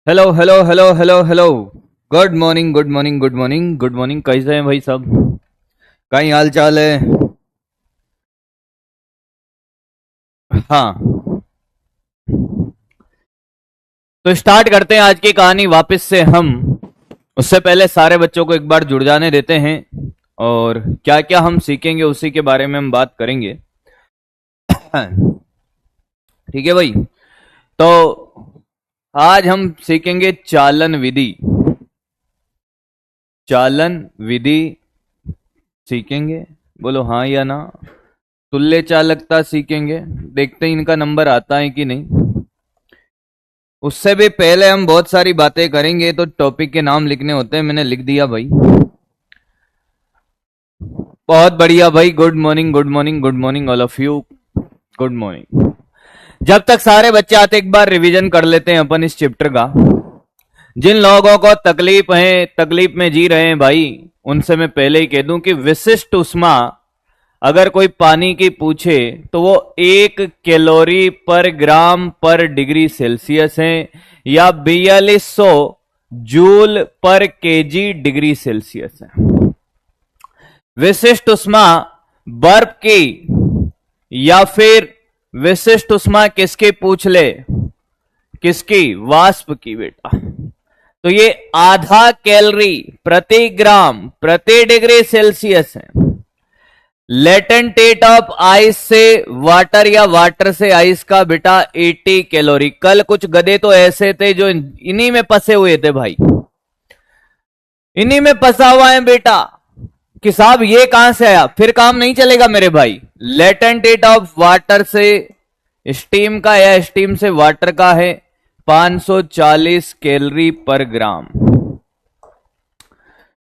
Hello hello hello hello hello. Good morning good morning good morning good morning. कैसे हैं भाई सब? कहीं हाल चाल है? हाँ, तो स्टार्ट करते हैं आज की कहानी वापस से हम। उससे पहले सारे बच्चों को एक बार जुड़ जाने देते हैं और क्या क्या हम सीखेंगे उसी के बारे में हम बात करेंगे। ठीक है भाई। तो आज हम सीखेंगे चालन विधि। चालन विधि सीखेंगे, बोलो हाँ या ना। तुल्य चालकता सीखेंगे, देखते हैं इनका नंबर आता है कि नहीं। उससे भी पहले हम बहुत सारी बातें करेंगे, तो टॉपिक के नाम लिखने होते हैं, मैंने लिख दिया भाई। बहुत बढ़िया भाई। Good morning good morning good morning all of you. Good morning. जब तक सारे बच्चे आते एक बार रिवीजन कर लेते हैं अपन इस चैप्टर का। जिन लोगों को तकलीफ है, तकलीफ में जी रहे हैं भाई, उनसे मैं पहले ही कह दूं कि विशिष्ट उष्मा अगर कोई पानी की पूछे तो वो 1 कैलोरी पर ग्राम पर डिग्री सेल्सियस है या 4200 जूल पर केजी डिग्री सेल्सियस है। विशिष्ट उष्मा बर्फ की या फिर विशिष्ट उष्मा किसकी पूछ ले? किसकी? वाष्प की बेटा। तो ये आधा कैलोरी प्रति ग्राम प्रति डिग्री सेल्सियस है। लेटेंट स्टेट ऑफ आइस से वाटर या वाटर से आइस का बेटा 80 कैलोरी। कल कुछ गधे तो ऐसे थे जो इन्हीं में फंसे हुए थे भाई, इन्हीं में फंसा हुआ है बेटा कि साहब ये कहां से आया, फिर काम नहीं चलेगा मेरे भाई। लेटेंट स्टेट ऑफ वाटर से स्टीम का या स्टीम से वाटर का है 540 कैलोरी पर ग्राम।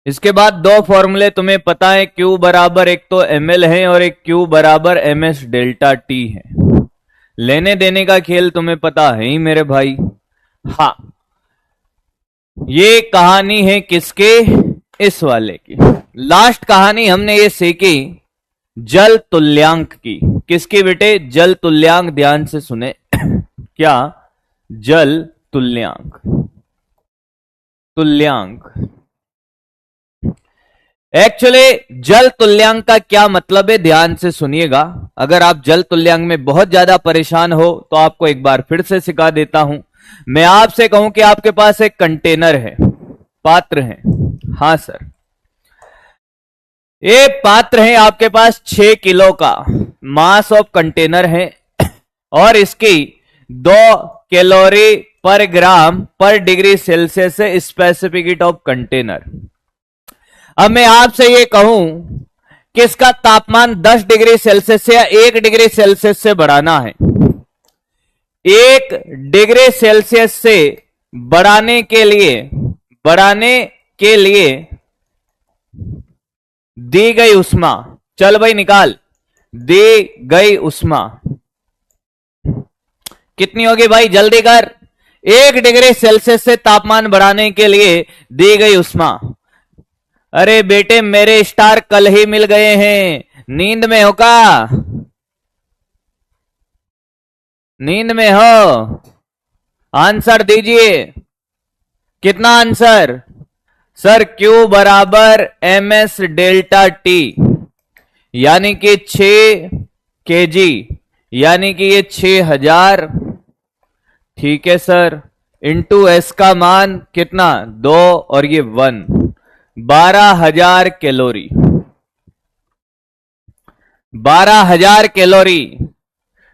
इसके बाद दो फॉर्मूले तुम्हें पता है, Q बराबर एक तो ml है और एक Q बराबर ms डेल्टा T है। लेने देने का खेल तुम्हें पता है ही मेरे भाई। हाँ, ये कहानी है किसके? इस वाले की। लास्ट कहानी हमने ये सीखी जल तुल्यांक की। किसकी बेटे? जल तुल्यांक। ध्यान से सुने। क्या? जल तुल्यांक। तुल्यांक एक्चुअली जल तुल्यांक का क्या मतलब है, ध्यान से सुनिएगा। अगर आप जल तुल्यांक में बहुत ज्यादा परेशान हो तो आपको एक बार फिर से सिखा देता हूं। मैं आपसे कहूं कि आपके पास एक कंटेनर है, पात्र है। हाँ सर, ये पात्र है आपके पास 6 किलो का मास ऑफ कंटेनर है और इसकी 2 कैलोरी पर ग्राम पर डिग्री सेल्सियस है स्पेसिफिक हीट ऑफ कंटेनर। अब मैं आपसे ये कहूं कि इसका तापमान 10 डिग्री सेल्सियस से या 1 डिग्री सेल्सियस से बढ़ाना है। 1 डिग्री सेल्सियस से बढ़ाने के लिए दी गई उष्मा, चल भाई निकाल, दी गई उष्मा कितनी होगी भाई? जल्दी कर। 1 डिग्री सेल्सियस से तापमान बढ़ाने के लिए दी गई उष्मा। अरे बेटे मेरे स्टार कल ही मिल गए हैं, नींद में हो का? नींद में हो? आंसर दीजिए। कितना आंसर? सर Q बराबर ms डेल्टा T, यानी कि 6 केजी, यानी कि ये 6000। ठीक है सर। इंटू एस का मान कितना? 2 और ये 1, 12,000 कैलोरी। 12,000 कैलोरी।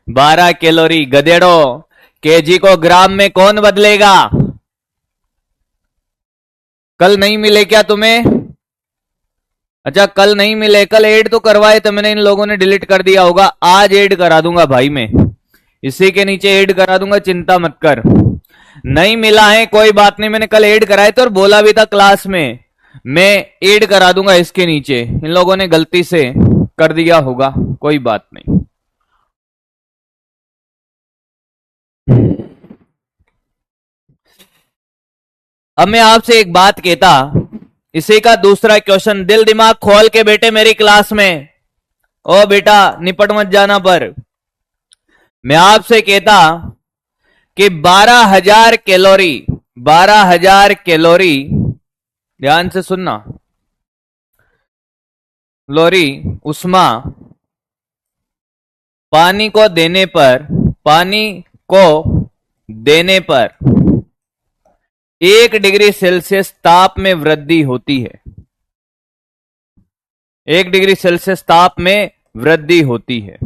12 कैलोरी गधेड़ो। केजी को ग्राम में कौन बदलेगा? कल नहीं मिले क्या तुम्हें? अच्छा कल नहीं मिले, कल ऐड तो करवाए थे मैंने, इन लोगों ने डिलीट कर दिया होगा। आज ऐड करा दूंगा भाई, मैं इसी के नीचे ऐड करा दूंगा, चिंता मत कर। नहीं मिला है कोई बात नहीं, मैंने कल ऐड कराए थे और बोला भी था क्लास में मैं ऐड करा दूंगा इसके नीचे। इन लोगों ने गलती से कर दिया होगा, कोई बात नहीं। अब मैं आपसे एक बात कहता, इसी का दूसरा क्वेश्चन, दिल दिमाग खोल के बेटे मेरी क्लास में। ओ बेटा निपट मत जाना, पर मैं आपसे कहता कि 12,000 कैलोरी 12,000 कैलोरी, ध्यान से सुनना, कैलोरी उष्मा पानी को देने पर 1 डिग्री सेल्सियस ताप में वृद्धि होती है। 1 डिग्री सेल्सियस ताप में वृद्धि होती है,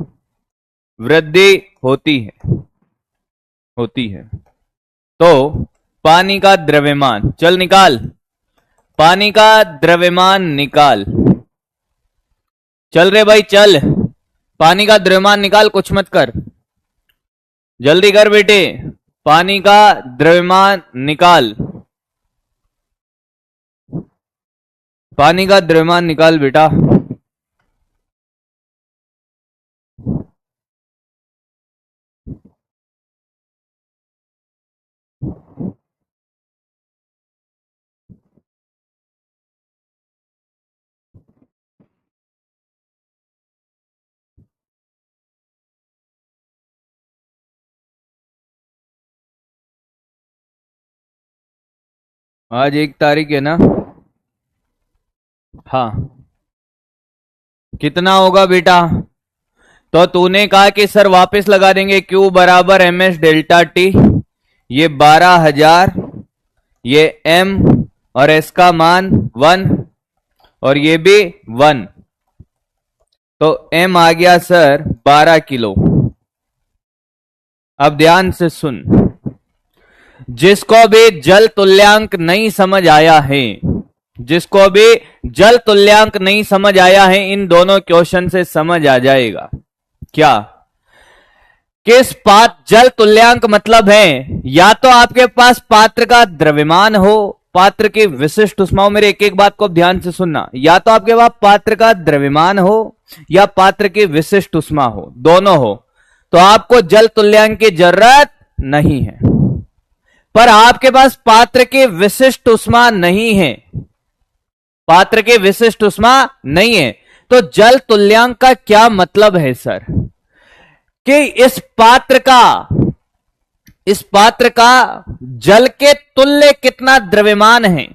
तो पानी का द्रव्यमान, चल निकाल, पानी का द्रव्यमान निकाल, चल रे भाई चल, पानी का द्रव्यमान निकाल, कुछ मत कर, जल्दी कर बेटे, पानी का द्रव्यमान निकाल, पानी का द्रव्यमान निकाल बेटा। आज 1 तारीख है ना, हाँ, कितना होगा बेटा? तो तूने कहा कि सर वापस लगा देंगे, Q बराबर MS डेल्टा T, ये 12,000, ये M और S का मान 1 और ये भी 1, तो M आ गया सर 12 किलो। अब ध्यान से सुन, जिसको भी जल तुल्यांक नहीं समझ आया है, जिसको भी जल तुल्यांक नहीं समझ आया है, इन दोनों क्वेश्चन से समझ आ जाएगा। क्या? किस जल तुल्यांक मतलब है, या तो आपके पास पात्र का द्रव्यमान हो, पात्र की विशिष्ट उष्मा हो, मेरे एक एक बात को ध्यान से सुनना, या तो आपके पास पात्र का द्रव्यमान हो या पात्र की विशिष्ट उष्मा हो, दोनों हो, तो आपको जल तुल्यांक की जरूरत नहीं है। पर आपके पास पात्र की विशिष्ट उष्मा नहीं है, पात्र की विशिष्ट उष्मा नहीं है, तो जल तुल्यांक का क्या मतलब है सर? कि इस पात्र का जल के तुल्य कितना द्रव्यमान है।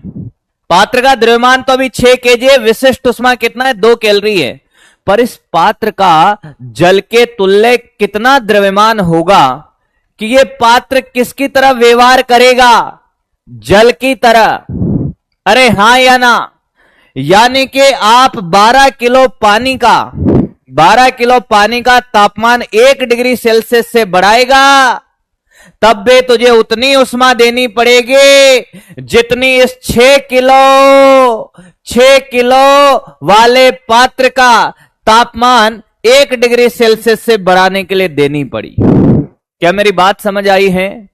पात्र का द्रव्यमान तो अभी 6 kg है, विशिष्ट उष्मा कितना है? 2 कैलोरी है। पर इस पात्र का जल के तुल्य कितना द्रव्यमान होगा कि ये पात्र किसकी तरह व्यवहार करेगा? जल की तरह। अरे हां या ना? यानी कि आप 12 किलो पानी का तापमान 1 डिग्री सेल्सियस से बढ़ाएगा, तब भी तुझे उतनी उष्मा देनी पड़ेगी जितनी इस 6 किलो वाले पात्र का तापमान 1 डिग्री सेल्सियस से बढ़ाने के लिए देनी पड़ी। क्या मेरी बात समझ आई है?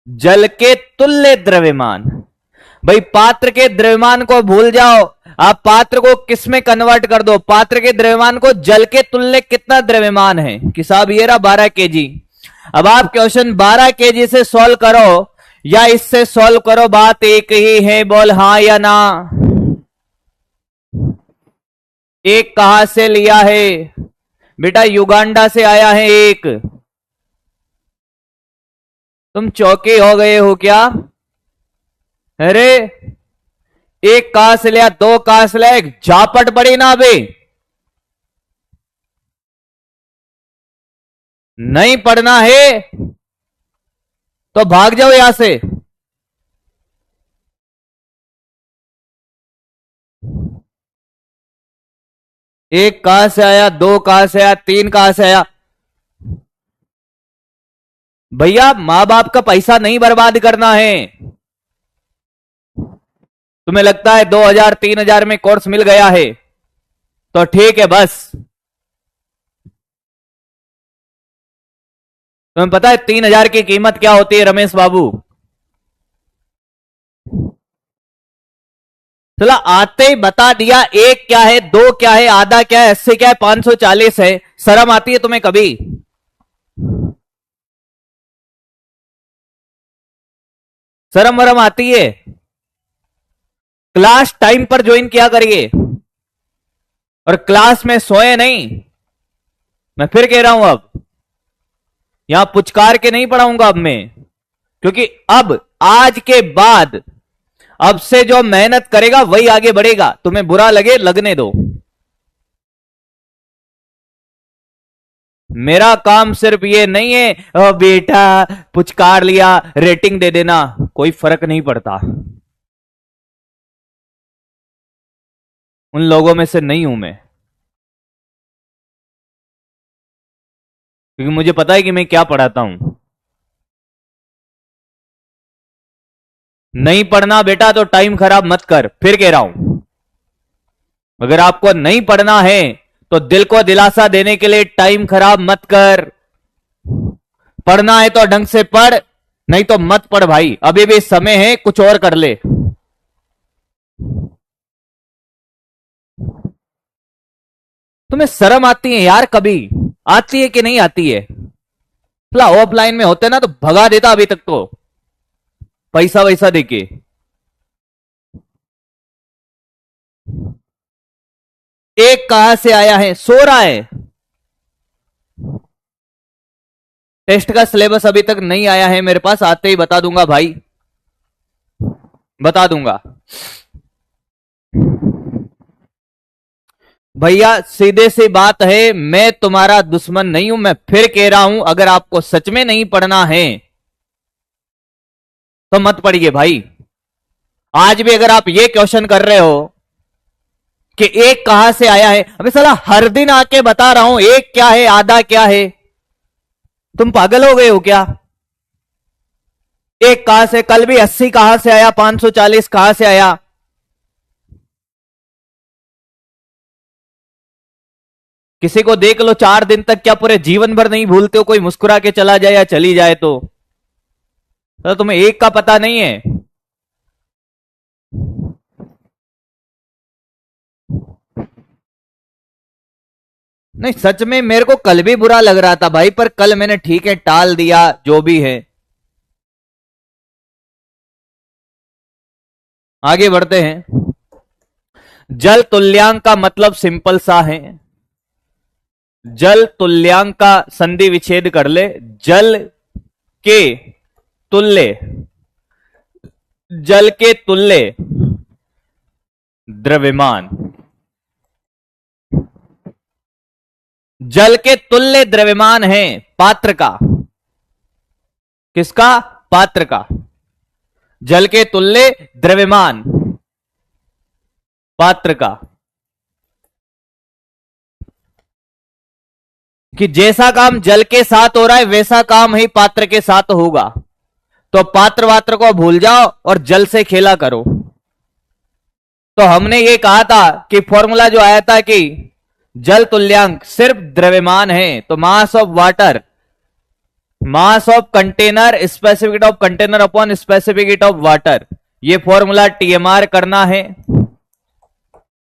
जल के तुल्य द्रव्यमान। भाई पात्र के द्रव्यमान को भूल जाओ, आप पात्र को किस में कन्वर्ट कर दो, पात्र के द्रव्यमान को जल के तुल्य कितना द्रव्यमान है कि साहब ये रहा 12 kg। अब आप क्वेश्चन 12 kg से सॉल्व करो या इससे सॉल्व करो, बात एक ही है, बोल हां या ना। एक कहां से लिया है बेटा? युगांडा से आया है एक। तुम चौके हो गए हो क्या? अरे एक कहां से लिया, 2 कहां से लिया, एक झापट पड़ी ना अभी। नहीं पढ़ना है तो भाग जाओ यहां से। एक कहां से आया, 2 कहां से आया, 3 कहां से आया? भैया मां बाप का पैसा नहीं बर्बाद करना है। तुम्हें लगता है 2000-3000 में कोर्स मिल गया है तो ठीक है, बस। तुम्हें पता है 3000 की कीमत क्या होती है रमेश बाबू? चला आते ही बता दिया, 1 क्या है, 2 क्या है, आधा क्या है, 80 क्या है, 540 है। शर्म आती है तुम्हें कभी? शर्म वरम आती है? क्लास टाइम पर ज्वाइन किया करिए और क्लास में सोए नहीं। मैं फिर कह रहा हूं, अब यहां पुचकार के नहीं पढ़ाऊंगा अब मैं, क्योंकि अब आज के बाद अब से जो मेहनत करेगा वही आगे बढ़ेगा। तुम्हें बुरा लगे लगने दो। मेरा काम सिर्फ ये नहीं है ओ बेटा पुचकार लिया रेटिंग दे देना, कोई फर्क नहीं पड़ता। उन लोगों में से नहीं हूं मैं, क्योंकि मुझे पता है कि मैं क्या पढ़ाता हूं। नहीं पढ़ना बेटा तो टाइम खराब मत कर, फिर कह रहा हूं। अगर आपको नहीं पढ़ना है तो दिल को दिलासा देने के लिए टाइम खराब मत कर। पढ़ना है तो ढंग से पढ़, नहीं तो मत पढ़ भाई, अभी भी समय है, कुछ और कर ले। तुम्हें शर्म आती है यार? कभी आती है कि नहीं आती है? ऑफलाइन में होते ना तो भगा देता अभी तक तो, पैसा वैसा देके। एक कहां से आया है? सो रहा है। टेस्ट का सिलेबस अभी तक नहीं आया है मेरे पास, आते ही बता दूंगा भाई, बता दूंगा। भैया सीधे सी बात है, मैं तुम्हारा दुश्मन नहीं हूं। मैं फिर कह रहा हूं, अगर आपको सच में नहीं पढ़ना है तो मत पढ़िए भाई। आज भी अगर आप ये क्वेश्चन कर रहे हो कि एक कहां से आया है, अबे साला हर दिन आके बता रहा हूं एक क्या है आधा क्या है, तुम पागल हो गए हो क्या? एक कहां से, कल भी 80 कहां से आया, 540 कहां से आया? किसी को देख लो 4 दिन तक, क्या पूरे जीवन भर नहीं भूलते हो? कोई मुस्कुरा के चला जाए या चली जाए तो तुम्हें एक का पता नहीं है। नहीं सच में मेरे को कल भी बुरा लग रहा था भाई, पर कल मैंने ठीक है टाल दिया, जो भी है। आगे बढ़ते हैं। जल तुल्यांक का मतलब सिंपल सा है। जल तुल्यांक का संधि विच्छेद कर ले। जल के तुल्य, जल के तुल्य द्रव्यमान, जल के तुल्य द्रव्यमान है पात्र का। किसका? पात्र का। जल के तुल्य द्रव्यमान पात्र का, कि जैसा काम जल के साथ हो रहा है वैसा काम ही पात्र के साथ होगा। तो पात्र वात्र को भूल जाओ और जल से खेला करो। तो हमने ये कहा था कि फॉर्मूला जो आया था कि जल तुल्यांक सिर्फ द्रव्यमान है, तो mass of water, mass of container specific heat of container upon specific heat of water, ये फॉर्मूला टीएमआर करना है।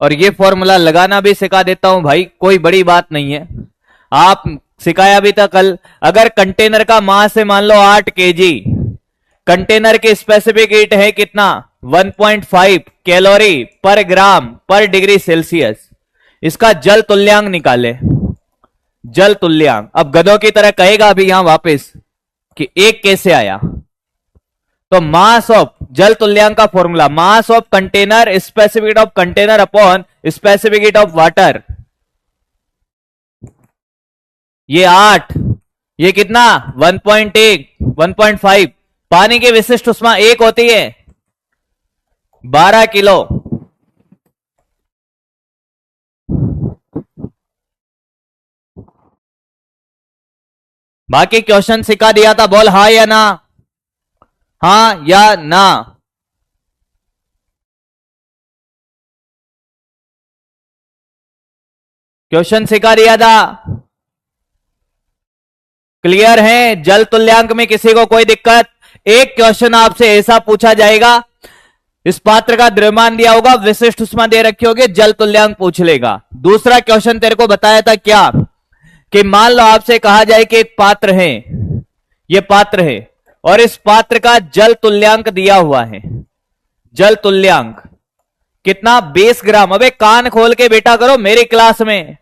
और ये फॉर्मूला लगाना भी सिखा देता हूं भाई, कोई बड़ी बात नहीं है, आप सिखाया भी था कल। अगर कंटेनर का मास है मान लो 8 केजी, कंटेनर की स्पेसिफिक हीट है कितना? 1.5 कैलोरी पर ग्राम पर डिग्री सेल्सियस। इसका जल तुल्यांक निकाले, जल तुल्यांक। अब गधों की तरह कहेगा अभी यहां वापस कि एक कैसे आया, तो मास ऑफ जल तुल्यांक का formula, mass of container specific heat of container upon specific heat of water. ये 8, ये कितना? 1.1, 1.5। पानी की विशिष्ट उष्मा 1 होती है, 12 किलो। बाकी क्वेश्चन सिखा दिया था, बोल हाँ या ना, हाँ या ना। क्वेश्चन सिखा दिया था, क्लियर है? जल तुल्यांक में किसी को कोई दिक्कत? एक क्वेश्चन आपसे ऐसा पूछा जाएगा, इस पात्र का द्रव्यमान दिया होगा, विशिष्ट उष्मा दे रखी होगी, जल तुल्यांक पूछ लेगा। दूसरा क्वेश्चन तेरे को बताया था क्या, कि मान लो आपसे कहा जाए कि एक पात्र है, ये पात्र है और इस पात्र का जल तुल्यांक दिया हुआ है। जल तुल्यांक कितना? 20 ग्राम। अबे कान खोल के बेटा करो मेरी क्लास में।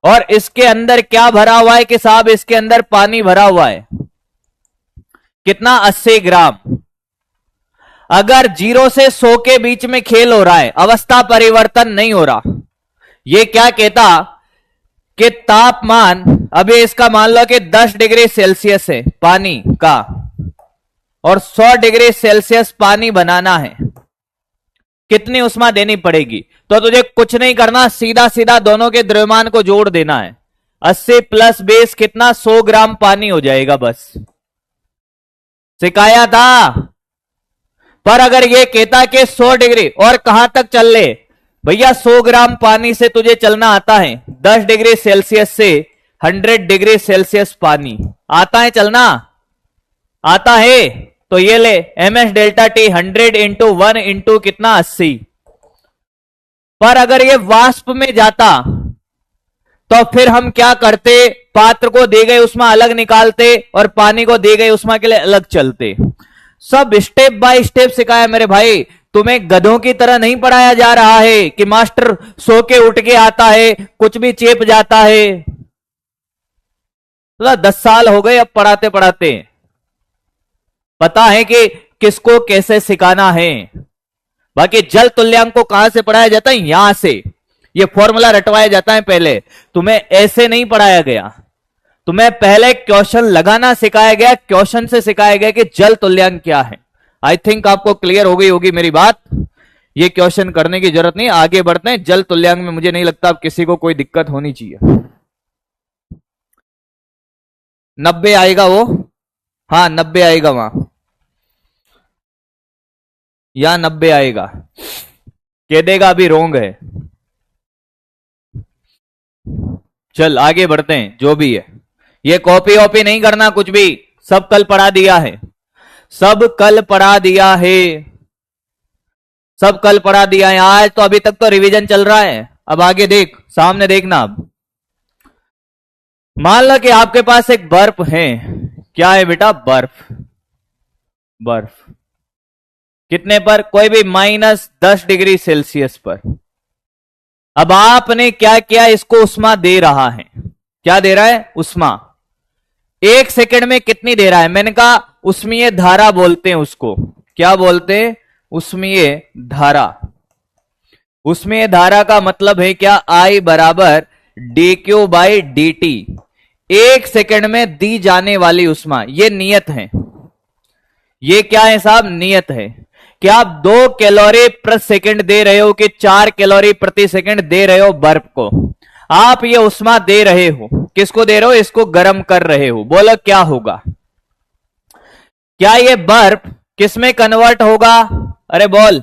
और इसके अंदर क्या भरा हुआ है कि साहब इसके अंदर पानी भरा हुआ है। कितना 80 ग्राम। अगर 0 से 100 के बीच में खेल हो रहा है, अवस्था परिवर्तन नहीं हो रहा, ये क्या कहता कि तापमान, अभी इसका मान लो कि 10 डिग्री सेल्सियस है पानी का और 100 डिग्री सेल्सियस पानी बनाना है, कितनी उष्मा देनी पड़ेगी? तो तुझे कुछ नहीं करना, सीधा सीधा दोनों के द्रव्यमान को जोड़ देना है। 80 प्लस 20 कितना? 100 ग्राम पानी हो जाएगा, बस। सिखाया था। पर अगर ये कहता कि 100 डिग्री और कहां तक चल ले भैया, 100 ग्राम पानी से तुझे चलना आता है 10 डिग्री सेल्सियस से 100 डिग्री सेल्सियस पानी आता है चलना, आता है। तो ये ले ms delta T 100 into 1 into कितना 80। पर अगर ये वाष्प में जाता तो फिर हम क्या करते? पात्र को दी गई उष्मा अलग निकालते और पानी को दी गई उष्मा के लिए अलग चलते। सब स्टेप बाय स्टेप सिखाया मेरे भाई। तुम्हें गधों की तरह नहीं पढ़ाया जा रहा है कि मास्टर सो के उठ के आता है, कुछ भी चेप जाता है। तो 10 साल हो गए अब पढ़ाते पढ़ाते, पता है कि किसको कैसे सिखाना है। बाकी जल तुल्यांक को कहां से पढ़ाया जाता है? यहां से ये फॉर्मूला रटवाया जाता है। पहले तुम्हें ऐसे नहीं पढ़ाया गया, तुम्हें पहले क्वेश्चन लगाना सिखाया गया, क्वेश्चन से सिखाया गया कि जल तुल्यांक क्या है। आई थिंक आपको क्लियर हो गई होगी मेरी बात। ये क्वेश्चन करने की जरूरत नहीं, आगे बढ़ते हैं। जल तुल्यांक में मुझे नहीं लगता अब किसी को कोई दिक्कत होनी चाहिए। 90 आएगा वो, हाँ 90 आएगा वहां, या 90 आएगा, कह देगा अभी रोंग है। चल आगे बढ़ते हैं। जो भी है ये कॉपी वॉपी नहीं करना कुछ भी, सब कल पढ़ा दिया है, सब कल पढ़ा दिया है, सब कल पढ़ा दिया है। आज तो अभी तक तो रिवीजन चल रहा है, अब आगे देख, सामने देखना। अब मान लो कि आपके पास एक बर्फ है। क्या है बेटा? बर्फ। बर्फ कितने पर? कोई भी -10 डिग्री सेल्सियस पर। अब आपने क्या किया? इसको उष्मा दे रहा है। क्या दे रहा है? उष्मा। 1 सेकंड में कितनी दे रहा है? मैंने कहा उष्मीय धारा बोलते हैं उसको। क्या बोलते हैं? उष्मीय धारा। उष्मीय धारा का मतलब है क्या? I बराबर dq बाई dt। 1 सेकंड में दी जाने वाली उष्मा, ये नियत है। ये क्या है साहब? नियत है कि आप 2 कैलोरी प्रति सेकंड दे रहे हो कि 4 कैलोरी प्रति सेकंड दे रहे हो बर्फ को। आप ये उष्मा दे रहे हो, किसको दे रहे हो? इसको गर्म कर रहे हो। बोलो क्या होगा? क्या ये बर्फ किसमें कन्वर्ट होगा? अरे बोल,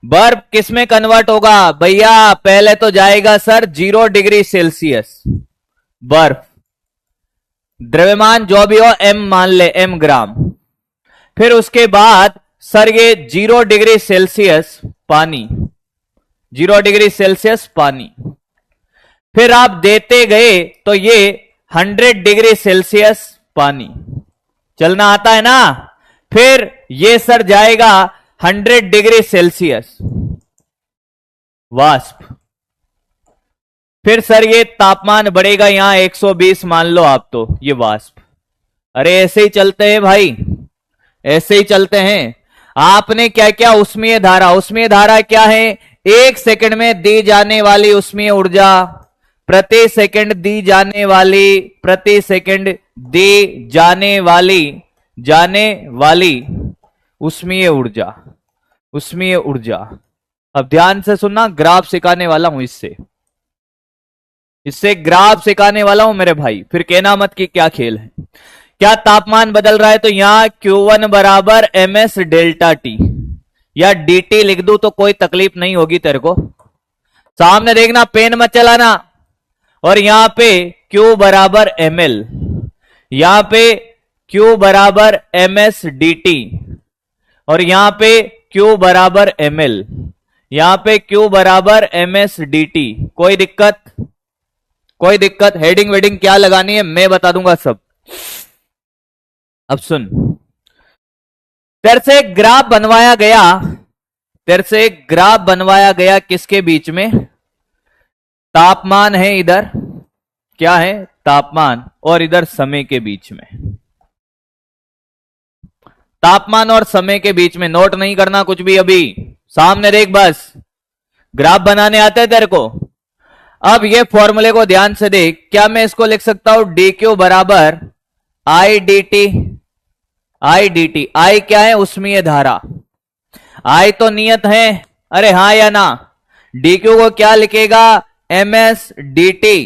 बर्फ किसमें कन्वर्ट होगा? भैया पहले तो जाएगा सर 0 डिग्री सेल्सियस। बर्फ द्रव्यमान जो भी हो m मान ले, m ग्राम। फिर उसके बाद सर ये 0 डिग्री सेल्सियस पानी, 0 डिग्री सेल्सियस पानी। फिर आप देते गए तो ये 100 डिग्री सेल्सियस पानी। चलना आता है ना? फिर ये सर जाएगा 100 डिग्री सेल्सियस वाष्प। फिर सर ये तापमान बढ़ेगा यहां 120 मान लो आप, तो ये वाष्प। अरे ऐसे ही चलते हैं भाई, ऐसे ही चलते हैं। आपने क्या क्या? उष्मीय धारा। उष्मीय धारा क्या है? 1 सेकंड में दी जाने वाली उष्मीय ऊर्जा, प्रति सेकंड दी जाने वाली, प्रति सेकंड दी जाने वाली उष्मीय ऊर्जा, उष्मीय ऊर्जा। अब ध्यान से सुनना, ग्राफ सिखाने वाला हूं, इससे ग्राफ सिखाने वाला हूं मेरे भाई। फिर कहना मत कि क्या खेल है। क्या तापमान बदल रहा है? तो यहां Q1 बराबर ms डेल्टा टी, या dt लिख दूं तो कोई तकलीफ नहीं होगी तेरे को। सामने देखना, पेन मत चलाना। और यहां पे Q बराबर ml, यहां पे Q बराबर ms dt, और यहां पे Q बराबर ml, यहां पे Q बराबर ms dt। कोई दिक्कत? कोई दिक्कत? हेडिंग वेडिंग क्या लगानी है मैं बता दूंगा सब। अब सुन, तेरे से एक ग्राफ बनवाया गया, तेरे से एक ग्राफ बनवाया गया, किसके बीच में? तापमान है इधर, क्या है? तापमान, और इधर समय के बीच में। तापमान और समय के बीच में। नोट नहीं करना कुछ भी, अभी सामने देख, बस ग्राफ बनाने आते हैं तेरे को। अब ये फॉर्मूले को ध्यान से देख, क्या मैं इसको लिख सकता हूं डी क्यू बराबर I D T. I D T, I क्या है? उष्मीय धारा। आई तो नियत है, अरे हां या ना? डी क्यू को क्या लिखेगा? M S D T.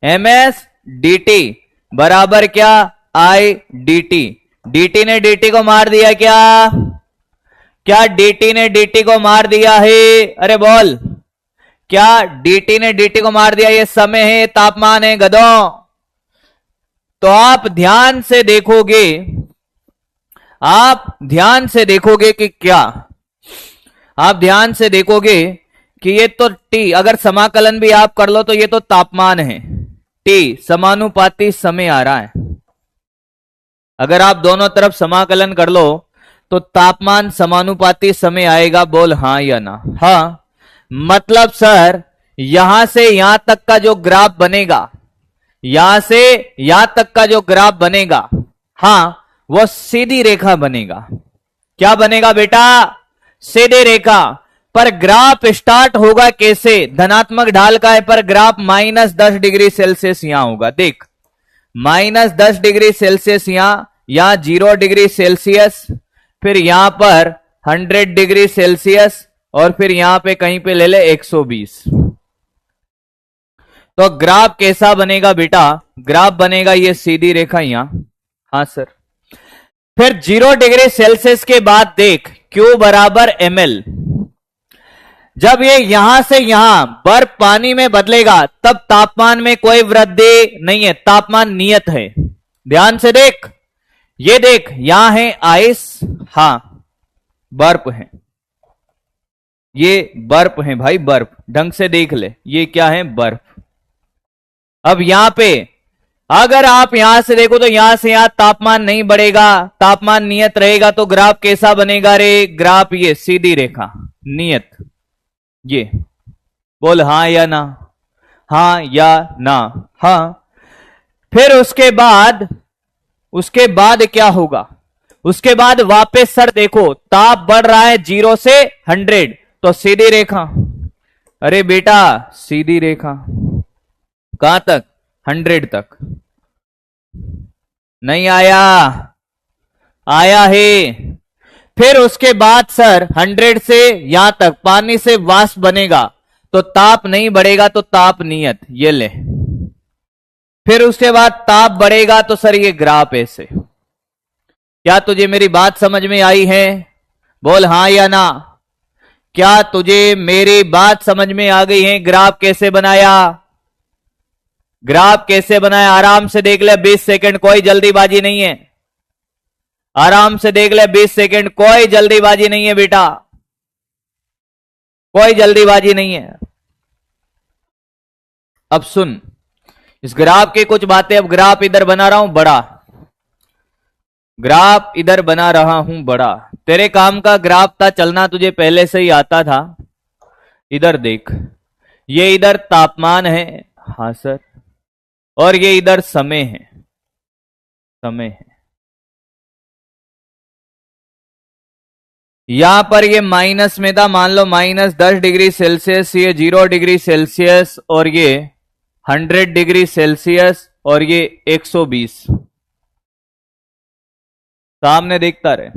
M S D T बराबर क्या? I D T. dt ने dt को मार दिया क्या? क्या dt ने dt को मार दिया है? अरे बोल, क्या dt ने dt को मार दिया? ये समय है, तापमान है गधों। तो आप ध्यान से देखोगे, आप ध्यान से देखोगे कि क्या, आप ध्यान से देखोगे कि ये तो t, अगर समाकलन भी आप कर लो तो ये तो तापमान है, t समानुपाती समय आ रहा है। अगर आप दोनों तरफ समाकलन कर लो तो तापमान समानुपाती समय आएगा। बोल हां या ना? हाँ। मतलब सर यहां से यहां तक का जो ग्राफ बनेगा, यहां से यहां तक का जो ग्राफ बनेगा, हाँ, वो सीधी रेखा बनेगा। क्या बनेगा बेटा? सीधी रेखा। पर ग्राफ स्टार्ट होगा कैसे? धनात्मक ढाल का है, पर ग्राफ -10 डिग्री सेल्सियस यहां होगा। देख, -10 डिग्री सेल्सियस यहां 0 डिग्री सेल्सियस, फिर यहां पर 100 डिग्री सेल्सियस, और फिर यहां पे कहीं पे ले ले 120। तो ग्राफ कैसा बनेगा बेटा? ग्राफ बनेगा ये सीधी रेखा यहां। हाँ सर। फिर 0 डिग्री सेल्सियस के बाद देख, Q बराबर ml। जब ये यहां से यहां बर्फ पानी में बदलेगा तब तापमान में कोई वृद्धि नहीं है, तापमान नियत है। ध्यान से देख, ये देख, यहां है आइस, हां बर्फ है, ये बर्फ है भाई, बर्फ। ढंग से देख ले, ये क्या है? बर्फ। अब यहां पे अगर आप यहां से देखो तो यहां से यहां तापमान नहीं बढ़ेगा, तापमान नियत रहेगा। तो ग्राफ कैसा बनेगा रे? ग्राफ ये सीधी रेखा, नियत। ये बोल हां या ना? हां या ना? हां। फिर उसके बाद क्या होगा? उसके बाद वापस सर देखो, ताप बढ़ रहा है 0 से 100, तो सीधी रेखा। अरे बेटा सीधी रेखा कहां तक? 100 तक। नहीं आया? आया है। फिर उसके बाद सर 100 से यहां तक पानी से वाष्प बनेगा, तो ताप नहीं बढ़ेगा, तो ताप नियत। ये ले। फिर उसके बाद ताप बढ़ेगा, तो सर ये ग्राफ ऐसे। क्या तुझे मेरी बात समझ में आई है? बोल हां या ना? क्या तुझे मेरी बात समझ में आ गई है? ग्राफ कैसे बनाया? ग्राफ कैसे बनाया? आराम से देख ले, 20 सेकंड, कोई जल्दीबाजी नहीं है। आराम से देख ले, 20 सेकंड, कोई जल्दीबाजी नहीं है बेटा, कोई जल्दीबाजी नहीं है। अब सुन इस ग्राफ की कुछ बातें। अब ग्राफ इधर बना रहा हूं बड़ा, ग्राफ इधर बना रहा हूं बड़ा। तेरे काम का ग्राफ था चलना, तुझे पहले से ही आता था। इधर देख, ये इधर तापमान है, हाँ सर, और ये इधर समय है, समय है। यहां पर ये माइनस में था, मान लो -10 डिग्री सेल्सियस, ये 0 डिग्री सेल्सियस, और ये 100 डिग्री सेल्सियस, और ये 120। सामने देखता रहे।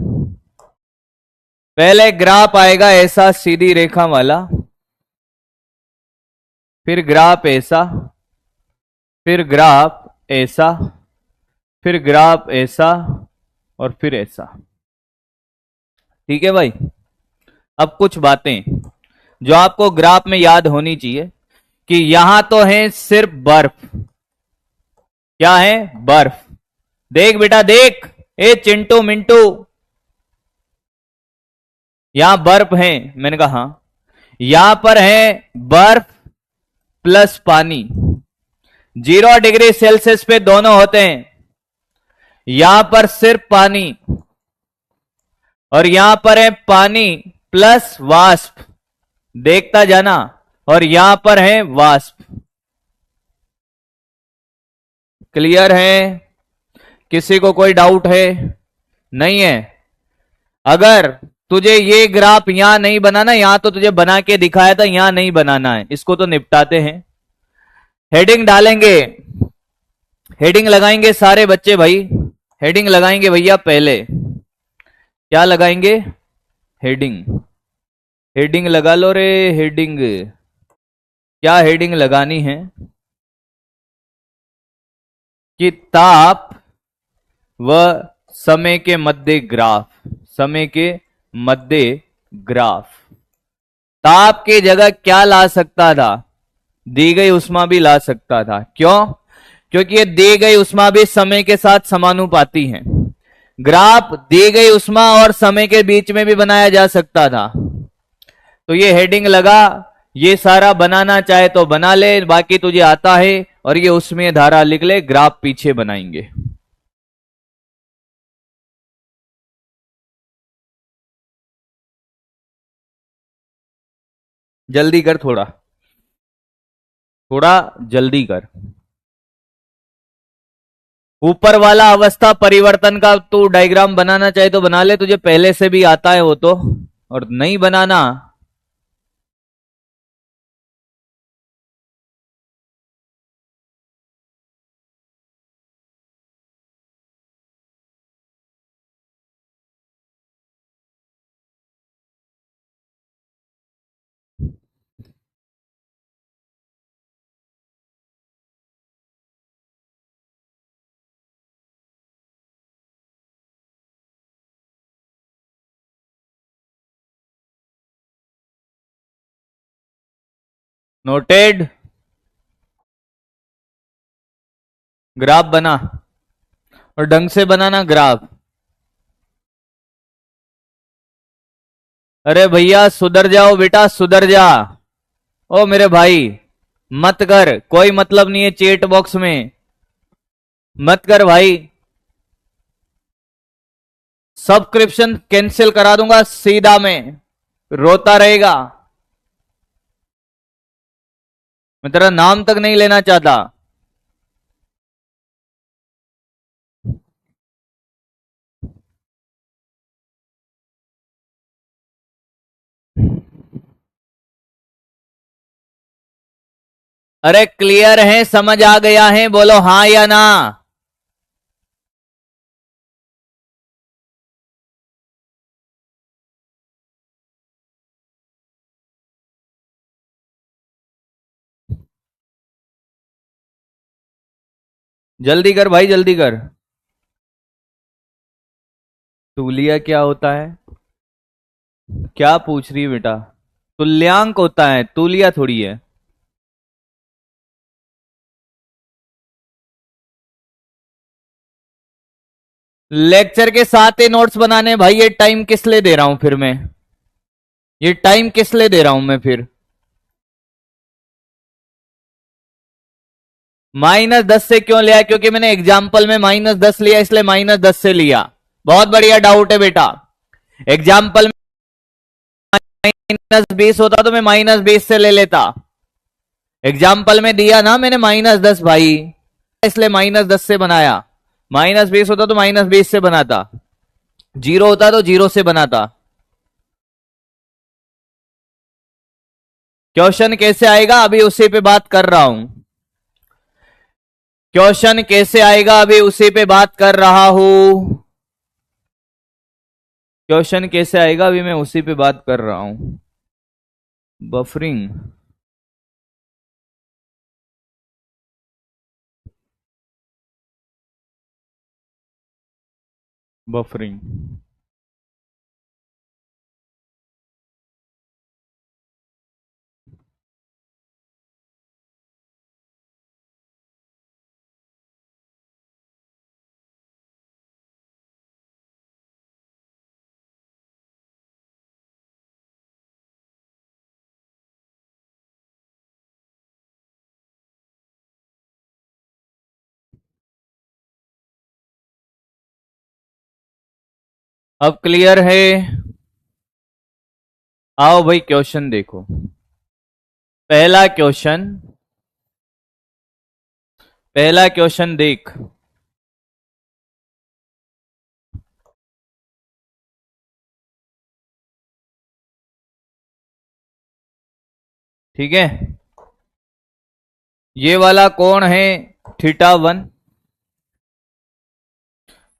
पहले ग्राफ आएगा ऐसा सीधी रेखा वाला, फिर ग्राफ ऐसा, फिर ग्राफ ऐसा, फिर ग्राफ ऐसा, और फिर ऐसा। ठीक है भाई? अब कुछ बातें जो आपको ग्राफ में याद होनी चाहिए कि यहां तो है सिर्फ बर्फ। क्या है? बर्फ। देख बेटा देख, ए चिंटू मिंटू, यहां बर्फ है। मैंने कहा हां। यहां पर है बर्फ प्लस पानी, 0 डिग्री सेल्सियस पे दोनों होते हैं। यहां पर सिर्फ पानी, और यहां पर है पानी प्लस वाष्प, देखता जाना, और यहां पर है वाष्प। क्लियर है? किसी को कोई डाउट है? नहीं है? अगर तुझे ये ग्राफ यहां नहीं बनाना, यहां तो तुझे बना के दिखाया था, यहां नहीं बनाना है, इसको तो निपटाते हैं। हेडिंग डालेंगे, हेडिंग लगाएंगे सारे बच्चे भाई, हेडिंग लगाएंगे भैया। पहले क्या लगाएंगे? हेडिंग। हेडिंग लगा लो रे, हेडिंग। क्या हेडिंग लगानी है? कि ताप व समय के मध्य ग्राफ, समय के मध्य ग्राफ। ताप की जगह क्या ला सकता था? दी गई उष्मा भी ला सकता था। क्यों? क्योंकि ये दी गई उष्मा भी समय के साथ समानुपाती है। ग्राफ दी गई उष्मा और समय के बीच में भी बनाया जा सकता था। तो ये हेडिंग लगा, ये सारा बनाना चाहे तो बना ले, बाकी तुझे आता है। और ये उसमें धारा लिख ले, ग्राफ पीछे बनाएंगे। जल्दी कर, थोड़ा थोड़ा जल्दी कर। ऊपर वाला अवस्था परिवर्तन का तू डायग्राम बनाना चाहे तो बना ले, तुझे पहले से भी आता है वो तो। और नहीं बनाना, नोटेड। ग्राफ बना, और ढंग से बनाना ग्राफ। अरे भैया सुधर जाओ बेटा, सुधर जा। ओ मेरे भाई, मत कर, कोई मतलब नहीं है चेट बॉक्स में, मत कर भाई। सब्सक्रिप्शन कैंसिल करा दूंगा सीधा में, रोता रहेगा। मैं तेरा नाम तक नहीं लेना चाहता। अरे क्लियर है, समझ आ गया है, बोलो हाँ या ना। जल्दी कर भाई, जल्दी कर। तूलिया क्या होता है? क्या पूछ रही है बेटा? तुल्यांक होता है, तूलिया थोड़ी है। लेक्चर के साथ ही नोट्स बनाने भाई, ये टाइम किस लिए दे रहा हूं फिर मैं? ये टाइम किस लिए दे रहा हूं मैं फिर? -10 से क्यों लिया? क्योंकि मैंने एग्जाम्पल में -10 लिया, इसलिए -10 से लिया। बहुत बढ़िया डाउट है बेटा। एग्जाम्पल में -20 होता तो मैं -20 से ले लेता। एग्जाम्पल में दिया ना मैंने -10 भाई, इसलिए -10 से बनाया। -20 होता तो -20 से बनाता, 0 होता तो 0 से बनाता। क्वेश्चन कैसे आएगा अभी उसी पे बात कर रहा हूं। क्वेश्चन कैसे आएगा अभी उसी पे बात कर रहा हूं। क्वेश्चन कैसे आएगा अभी मैं उसी पे बात कर रहा हूं। बफरिंग। बफरिंग। अब क्लियर है? आओ भाई क्वेश्चन देखो। पहला क्वेश्चन, पहला क्वेश्चन देख। ठीक है। ये वाला कोण है θ1,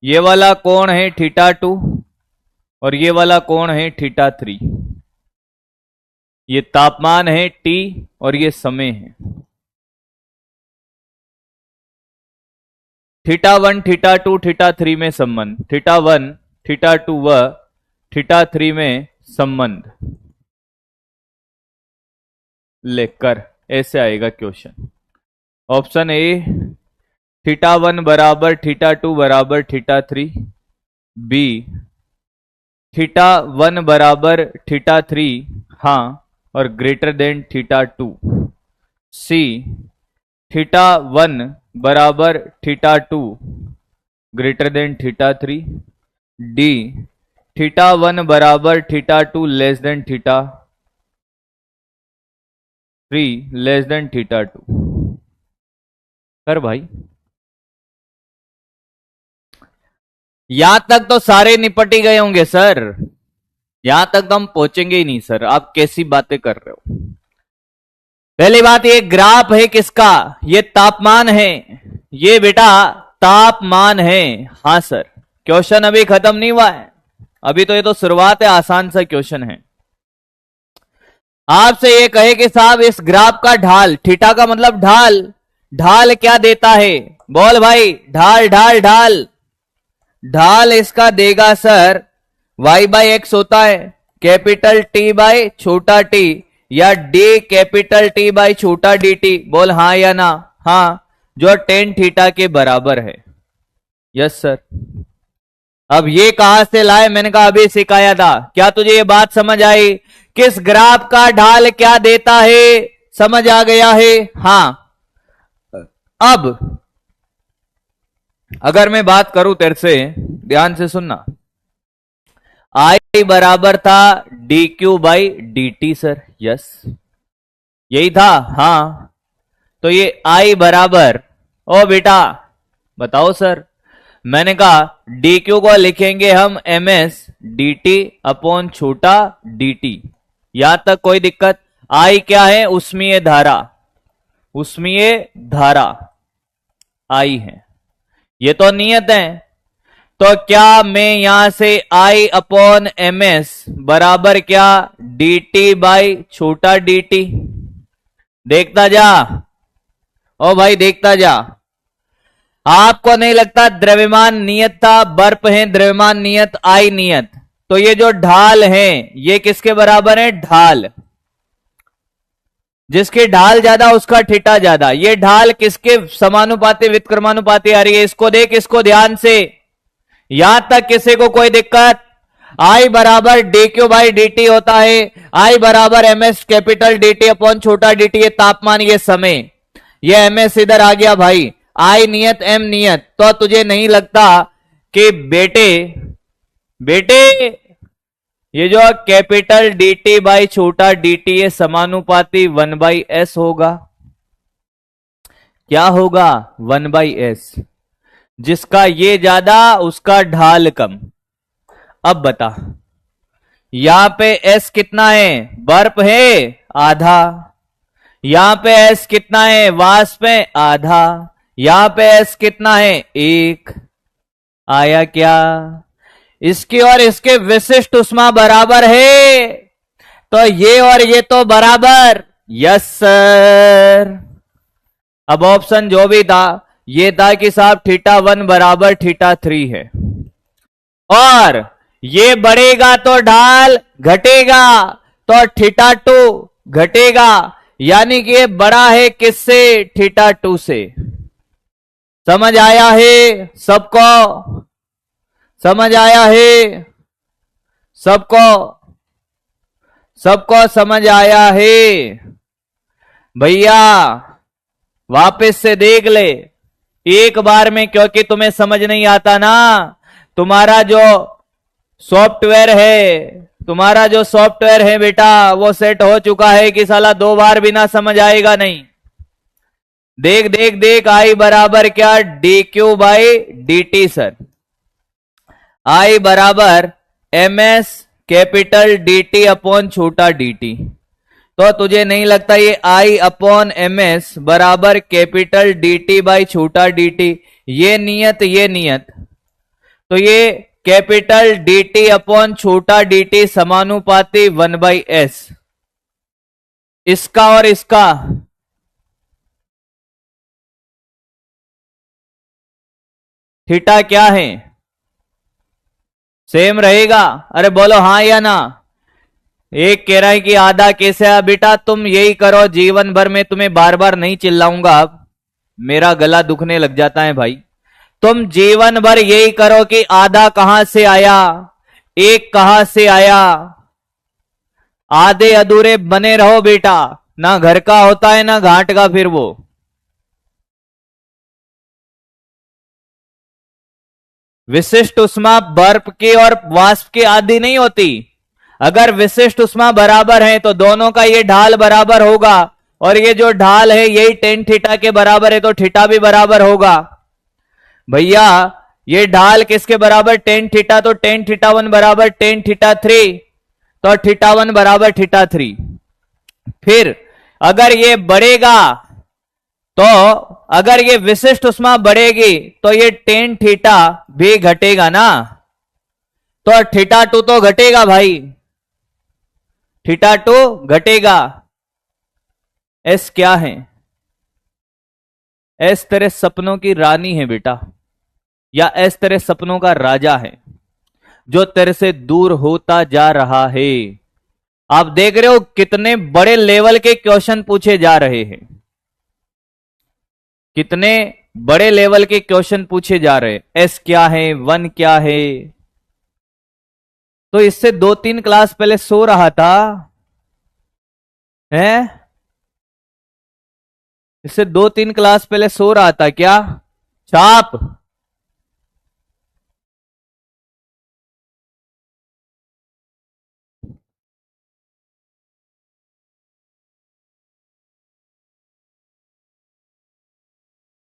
ये वाला कोण है θ2 और ये वाला कोण है θ3। ये तापमान है T और ये समय है। θ1 θ2 θ3 में संबंध, θ1 θ2 व θ3 में संबंध लेकर ऐसे आएगा क्वेश्चन। ऑप्शन ए θ1 बराबर θ2 बराबर θ3, बी θ1 बराबर θ3 हाँ और ग्रेटर देन θ2, सी θ1 बराबर θ2 ग्रेटर देन θ3, डी θ1 बराबर θ2 लेस देन θ3 लेस देन θ2। कर भाई, यहां तक तो सारे निपट ही गए होंगे सर, यहां तक तो हम पहुंचेंगे ही नहीं सर। आप कैसी बातें कर रहे हो? पहली बात, ये ग्राफ है किसका? ये तापमान है, ये बेटा तापमान है। हाँ सर, क्वेश्चन अभी खत्म नहीं हुआ है, अभी तो ये तो शुरुआत है, आसान सा क्वेश्चन है। आपसे ये कहे कि साहब इस ग्राफ का ढाल, थीटा का मतलब ढाल, ढाल क्या देता है? बोल भाई, ढाल ढाल ढाल ढाल इसका देगा सर y बाई एक्स होता है, कैपिटल T बाई छोटा t, या d कैपिटल T बाई छोटा dt। बोल हाँ या ना? हाँ, जो टेन थीटा के बराबर है। Yes sir. अब ये कहां से लाए? मैंने कहा अभी सिखाया था। क्या तुझे ये बात समझ आई? किस ग्राफ का ढाल क्या देता है? समझ आ गया है? हाँ। अब अगर मैं बात करूं तेरे से, ध्यान से सुनना, I बराबर था dq by dt sir. Yes, यही था। हाँ, तो ये I बराबर, ओ बेटा बताओ सर, मैंने कहा dq को लिखेंगे हम ms dt अपॉन छोटा dt। यहां तक कोई दिक्कत? I क्या है? उष्मीय धारा, उष्मीय धारा I है, ये तो नियत है। तो क्या मैं यहां से I अपॉन ms बराबर क्या? dt बाई छोटा dt। देखता जा, ओ भाई देखता जा। आपको नहीं लगता द्रव्यमान नियत था? बर्फ है द्रव्यमान नियत, I नियत। तो ये जो ढाल है ये किसके बराबर है? ढाल, जिसके ढाल ज्यादा उसका थीटा ज्यादा। ये ढाल किसके समानुपाती व्युत्क्रमानुपाती आ रही है? इसको देख, इसको ध्यान से। यहां तक किसी को कोई दिक्कत? I बराबर dq बाई dt होता है, I बराबर ms कैपिटल dt अपॉन छोटा dt। ये तापमान, ये समय, ये ms इधर आ गया भाई, I नियत m नियत। तो तुझे नहीं लगता कि बेटे ये जो कैपिटल dt बाई छोटा dt ये समानुपाती 1 बाई एस होगा? क्या होगा? 1 बाई एस। जिसका ये ज्यादा उसका ढाल कम। अब बता, यहां पे एस कितना है? बर्फ है आधा, यहां पे एस कितना है? वाष्प है आधा, यहां पे एस कितना है? 1। आया क्या? इसकी और इसके विशिष्ट उष्मा बराबर है, तो ये और ये तो बराबर। Yes sir. अब ऑप्शन जो भी था ये था कि साहब θ1 बराबर θ3 है, और ये बढ़ेगा तो ढाल घटेगा, तो θ2 घटेगा, यानी कि ये बड़ा है किससे? θ2 से। समझ आया है सबको? समझ आया है सबको? सबको समझ आया है भैया? वापस से देख ले एक बार में, क्योंकि तुम्हें समझ नहीं आता ना। तुम्हारा जो सॉफ्टवेयर है बेटा, वो सेट हो चुका है कि साला 2 बार बिना समझ आएगा नहीं। देख देख देख, I बराबर क्या? dq by dt sir. I बराबर ms कैपिटल dt अपॉन छोटा dt। तो तुझे नहीं लगता ये आई अपॉन एम एस बराबर कैपिटल डी टी बाई छोटा डी टी, ये नियत, तो ये कैपिटल डी टी अपॉन छोटा डी टी समानुपाती 1/s, इसका और इसका थीटा क्या है, सेम रहेगा। अरे बोलो हाँ या ना। एक कह रहा है कि आधा कैसे है, बेटा तुम यही करो, जीवन भर में तुम्हें बार बार नहीं चिल्लाऊंगा, अब मेरा गला दुखने लग जाता है भाई। तुम जीवन भर यही करो कि आधा कहां से आया, एक कहां से आया, आधे अधूरे बने रहो बेटा, ना घर का होता है ना घाट का। फिर वो विशिष्ट उष्मा बर्फ की और वाष्प की आदि नहीं होती। अगर विशिष्ट उष्मा बराबर है तो दोनों का ये ढाल बराबर होगा, और ये जो ढाल है यही टेन थीटा के बराबर है, तो थीटा भी बराबर होगा। भैया ये ढाल किसके बराबर, टेन थीटा, तो टेन थीटा वन बराबर टेन थीटा थ्री, तो थीटा वन बराबर थीटा थ्री। फिर अगर ये बढ़ेगा, तो अगर ये विशिष्ट उष्मा बढ़ेगी तो ये टेन थीटा भी घटेगा ना, तो थीटा टू तो घटेगा भाई, थीटा टू घटेगा। एस क्या है, एस तेरे सपनों की रानी है बेटा, या एस तेरे सपनों का राजा है जो तेरे से दूर होता जा रहा है। आप देख रहे हो कितने बड़े लेवल के क्वेश्चन पूछे जा रहे हैं, कितने बड़े लेवल के क्वेश्चन पूछे जा रहे हैं। एस क्या है, वन क्या है, तो इससे 2-3 क्लास पहले सो रहा था है, इससे 2-3 क्लास पहले सो रहा था क्या, छाप।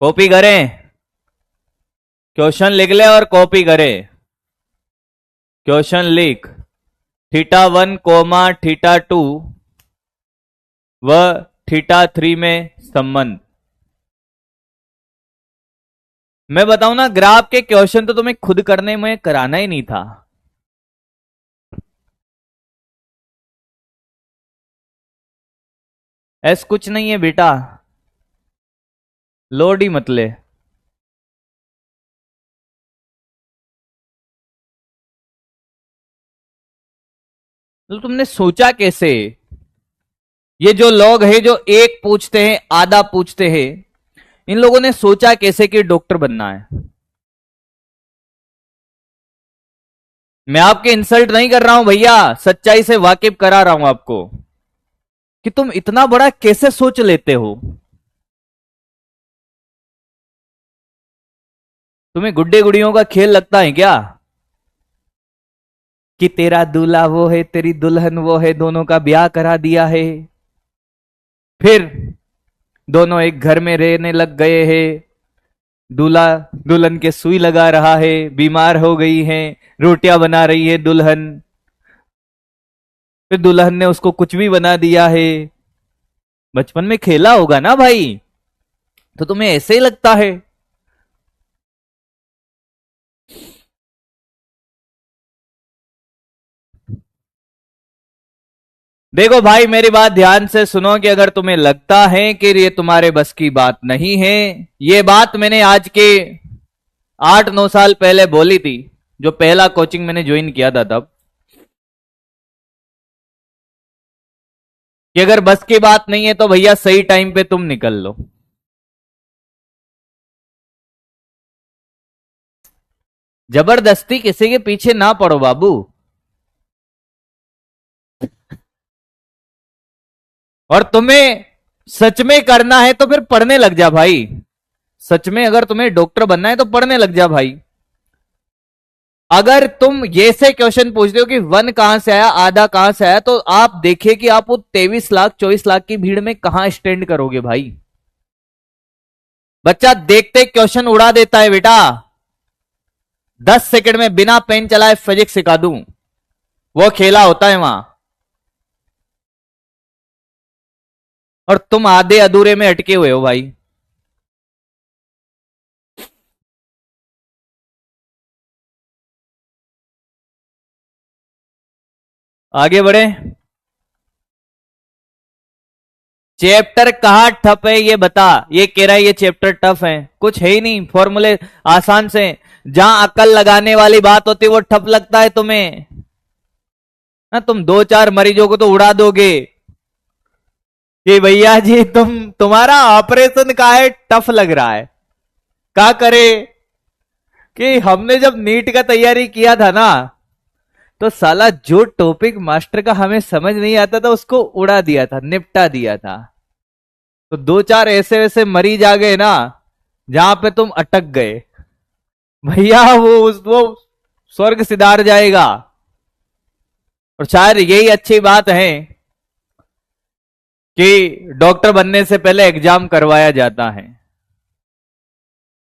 कॉपी करें, क्वेश्चन लिख ले और कॉपी करें। क्वेश्चन लिख, theta one comma theta two व थीटा थ्री में संबंध। मैं बताऊं ना, ग्राफ के क्वेश्चन तो तुम्हें खुद करने में कराना ही नहीं था। ऐस कुछ नहीं है बेटा, लोड ही मत ले। तो तुमने सोचा कैसे, ये जो लोग हैं जो एक पूछते हैं आधा पूछते हैं, इन लोगों ने सोचा कैसे कि डॉक्टर बनना है। मैं आपके इंसल्ट नहीं कर रहा हूं भैया, सच्चाई से वाकिफ करा रहा हूं आपको कि तुम इतना बड़ा कैसे सोच लेते हो। तुम्हें गुड्डे गुड़ियों का खेल लगता है क्या, कि तेरा दूल्हा वो है तेरी दुल्हन वो है, दोनों का ब्याह करा दिया है, फिर दोनों एक घर में रहने लग गए हैं, दूल्हा दुल्हन के सुई लगा रहा है, बीमार हो गई है, रोटियां बना रही है दुल्हन, फिर दुल्हन ने उसको कुछ भी बना दिया है। बचपन में खेला होगा ना भाई, तो तुम्हें ऐसे ही लगता है। देखो भाई मेरी बात ध्यान से सुनो, कि अगर तुम्हें लगता है कि ये तुम्हारे बस की बात नहीं है, ये बात मैंने आज के 8-9 साल पहले बोली थी, जो पहला कोचिंग मैंने ज्वाइन किया था तब, कि अगर बस की बात नहीं है तो भैया सही टाइम पे तुम निकल लो। जबरदस्ती किसी के पीछे ना पड़ो बाबू, और तुम्हें सच में करना है तो फिर पढ़ने लग जा भाई। सच में अगर तुम्हें डॉक्टर बनना है तो पढ़ने लग जा भाई। अगर तुम ये से क्वेश्चन पूछते हो कि वन कहां से आया आधा कहां से आया, तो आप देखिए कि आप वो 23 लाख 24 लाख की भीड़ में कहां स्टैंड करोगे भाई। बच्चा देखते क्वेश्चन उड़ा देता है बेटा, 10 सेकंड में बिना पेन चलाए फिजिक्स सिखा दूं, वो खेला होता है वहां। और तुम आधे अधूरे में अटके हुए हो भाई। आगे बढ़े। चैप्टर कहाँ ठप है ये बता। ये कह रहा है ये चैप्टर टफ है, कुछ है ही नहीं, फॉर्मूले आसान से। जहां अकल लगाने वाली बात होती है वो ठप लगता है तुम्हें ना। तुम दो चार मरीजों को तो उड़ा दोगे कि भैया जी तुम्हारा ऑपरेशन का है, टफ लग रहा है। क्या करे कि हमने जब नीट का तैयारी किया था ना, तो साला जो टॉपिक मास्टर का हमें समझ नहीं आता था उसको उड़ा दिया था, निपटा दिया था। तो दो चार ऐसे वैसे मरीज आ गए ना जहां पे तुम अटक गए, भैया वो स्वर्ग सिधार जाएगा। और शायद यही अच्छी बात है कि डॉक्टर बनने से पहले एग्जाम करवाया जाता है।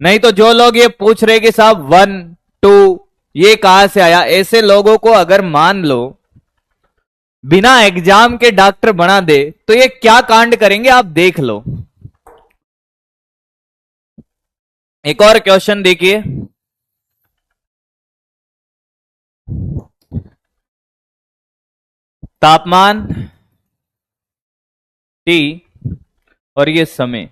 नहीं तो जो लोग ये पूछ रहे कि साहब 1 2 ये कहां से आया, ऐसे लोगों को अगर मान लो बिना एग्जाम के डॉक्टर बना दे तो ये क्या कांड करेंगे आप देख लो। एक और क्वेश्चन देखिए। तापमान T और ये समय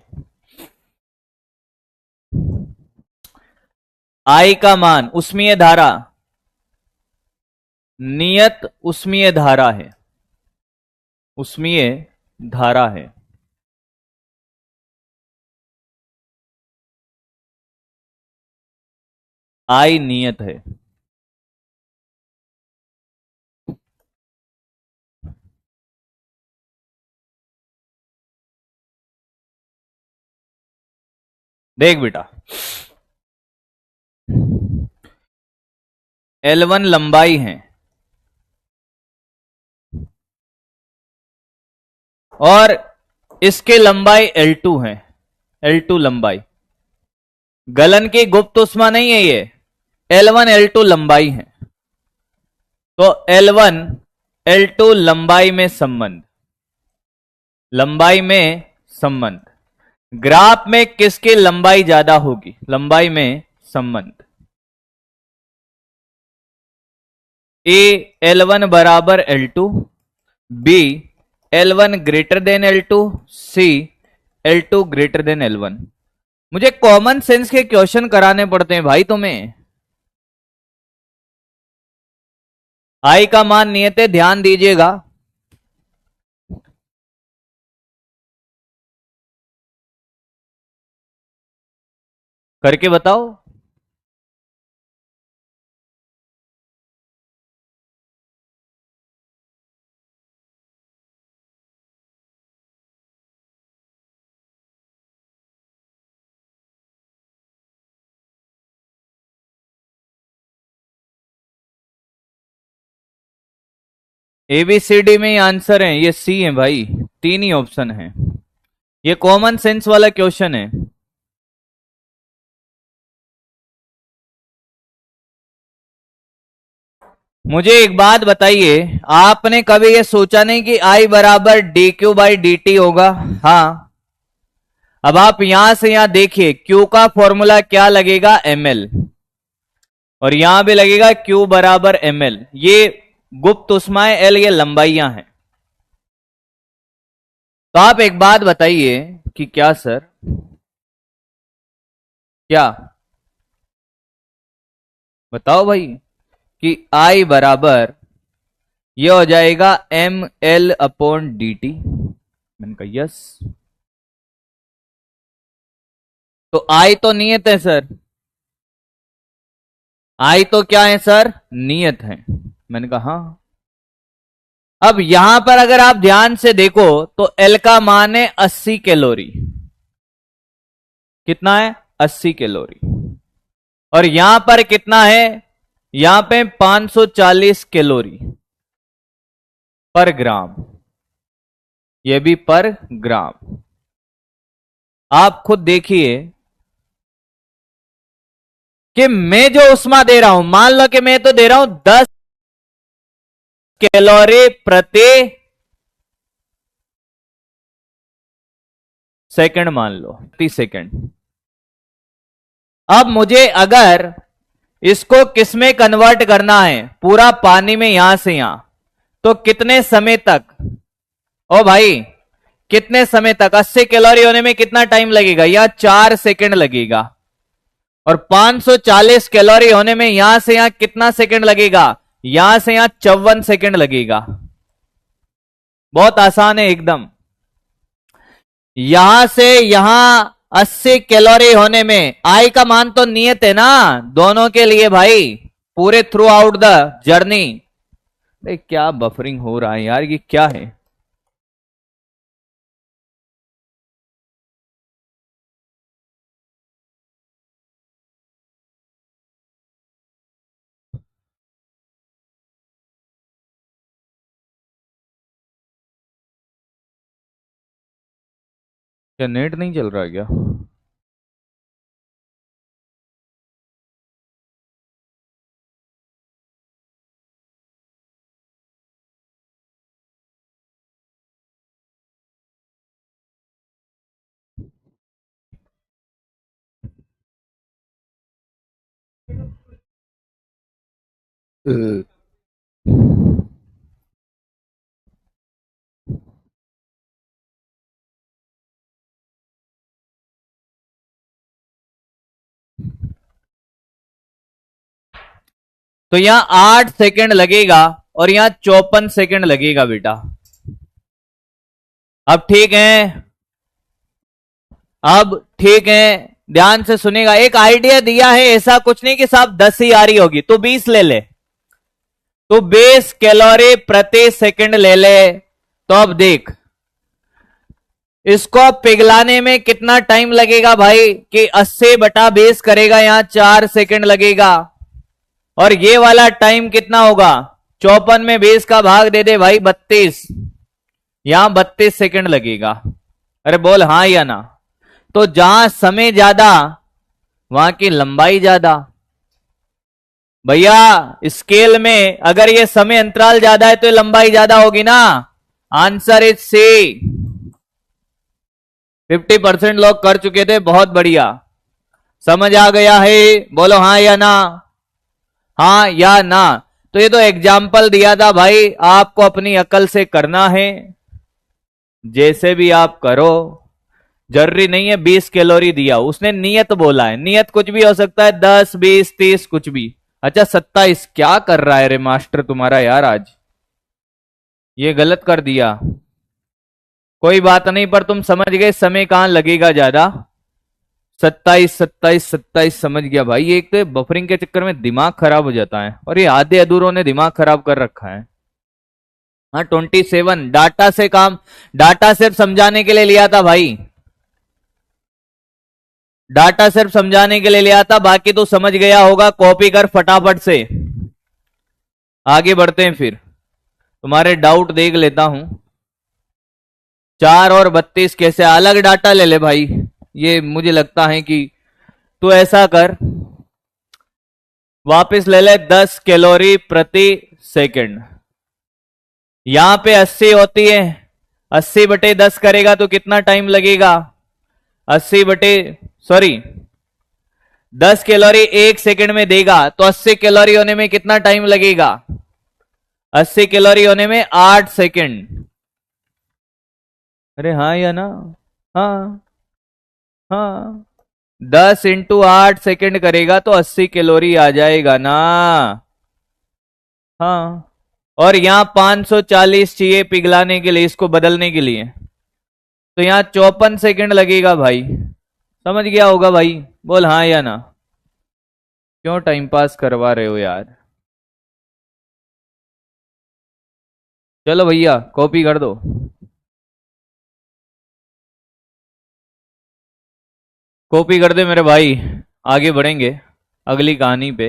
I का मान उष्मीय धारा, नियत उष्मीय धारा है, उष्मीय धारा है। I नियत है। देख बेटा, L1 लंबाई है और इसके लंबाई L2 है, L2 लंबाई। गलन की गुप्त उष्मा नहीं है ये, L1 L2 लंबाई है। तो L1 L2 लंबाई में संबंध, लंबाई में संबंध। ग्राफ में किसकी लंबाई ज्यादा होगी, लंबाई में संबंध। ए L1 बराबर L2, B L1 greater than L2, C L2 greater than L1। मुझे कॉमन सेंस के क्वेश्चन कराने पड़ते हैं भाई तुम्हें। आई का मान नियत है, ध्यान दीजिएगा। करके बताओ। ABCD में ही आंसर है, ये सी है भाई, तीन ही ऑप्शन है। ये कॉमन सेंस वाला क्वेश्चन है। मुझे एक बात बताइए, आपने कभी ये सोचा नहीं कि I बराबर dQ/dt होगा? हाँ। अब आप यहां से यहां देखिए, Q का फॉर्मूला क्या लगेगा, ml, और यहां भी लगेगा Q बराबर ml। ये गुप्त उष्माएं, L ये लंबाइयां हैं। तो आप एक बात बताइए कि क्या सर, क्या बताओ भाई, कि I बराबर ये हो जाएगा ml/dt। मैंने कहा यस। तो I तो नियत है सर, I तो क्या है सर, नियत है। मैंने कहा हाँ। अब यहां पर अगर आप ध्यान से देखो तो L का मान है 80 कैलोरी। कितना है, 80 कैलोरी। और यहां पर कितना है, यहां पे 540 कैलोरी पर ग्राम, ये भी पर ग्राम। आप खुद देखिए कि मैं जो उष्मा दे रहा हूं, मान लो कि मैं तो दे रहा हूं 10 कैलोरी प्रति सेकंड मान लो, 30 सेकंड। अब मुझे अगर इसको किसमें कन्वर्ट करना है, पूरा पानी में यहां से यहां, तो कितने समय तक, ओ भाई कितने समय तक, 80 कैलोरी होने में कितना टाइम लगेगा, या 4 सेकंड लगेगा। और 540 कैलोरी होने में यहां से यहां कितना सेकंड लगेगा, यहां से यहां 54 सेकंड लगेगा। बहुत आसान है एकदम। यहां से यहां 80 कैलोरी होने में, आई का मान तो नियत है ना दोनों के लिए भाई, पूरे थ्रू आउट द जर्नी। क्या बफरिंग हो रहा है यार, ये क्या है। क्या नेट नहीं चल रहा है क्या। तो यहां 8 सेकंड लगेगा और यहां 54 सेकंड लगेगा बेटा। अब ठीक है, अब ठीक है, ध्यान से सुनेगा। एक आइडिया दिया है, ऐसा कुछ नहीं कि साहब 10 ही आ रही होगी, तो 20 ले ले, तो 20 कैलोरी प्रति सेकंड ले ले। तो अब देख, इसको पिघलाने में कितना टाइम लगेगा भाई, कि 80/20 करेगा, यहां 4 सेकंड लगेगा। और ये वाला टाइम कितना होगा, 54 में 20 का भाग दे दे भाई 32, यहां 32 सेकंड लगेगा। अरे बोल हाँ या ना। तो जहां समय ज्यादा वहां की लंबाई ज्यादा। भैया स्केल में अगर ये समय अंतराल ज्यादा है तो लंबाई ज्यादा होगी ना। आंसर इज सी। 50% लोग कर चुके थे, बहुत बढ़िया। समझ आ गया है, बोलो हाँ या ना, हाँ या ना। तो ये तो एग्जाम्पल दिया था भाई, आपको अपनी अकल से करना है, जैसे भी आप करो। जरूरी नहीं है 20 कैलोरी दिया, उसने नियत बोला है, नियत कुछ भी हो सकता है, 10 20 30 कुछ भी। अच्छा 27 क्या कर रहा है रे मास्टर तुम्हारा यार आज, ये गलत कर दिया। कोई बात नहीं, पर तुम समझ गए समय कहां लगेगा ज्यादा। 27 27 27 समझ गया भाई। ये एक तो बफरिंग के चक्कर में दिमाग खराब हो जाता है, और ये आधे अधूरों ने दिमाग खराब कर रखा है। हाँ 27 डाटा से काम, डाटा सिर्फ समझाने के लिए लिया था भाई, डाटा सिर्फ समझाने के लिए लिया था, बाकी तो समझ गया होगा। कॉपी कर फटाफट से, आगे बढ़ते हैं फिर। तुम्हारे डाउट देख लेता हूं। 4 और 32 कैसे, अलग डाटा ले ले भाई। ये मुझे लगता है कि तू ऐसा कर, वापस ले ले 10 कैलोरी प्रति सेकंड। यहां पे 80 होती है, 80/10 करेगा तो कितना टाइम लगेगा, 80 बटे सॉरी 10 कैलोरी 1 सेकंड में देगा, तो 80 कैलोरी होने में कितना टाइम लगेगा, 80 कैलोरी होने में 8 सेकंड। अरे हाँ या ना, हाँ हाँ, 10 × 8 सेकंड करेगा तो 80 कैलोरी आ जाएगा ना। हाँ, और यहां 540 चाहिए पिघलाने के लिए, इसको बदलने के लिए, तो यहां 54 सेकंड लगेगा भाई। समझ गया होगा भाई, बोल हाँ या ना। क्यों टाइम पास करवा रहे हो यार। चलो भैया कॉपी कर दो, कॉपी कर दे मेरे भाई, आगे बढ़ेंगे अगली कहानी पे,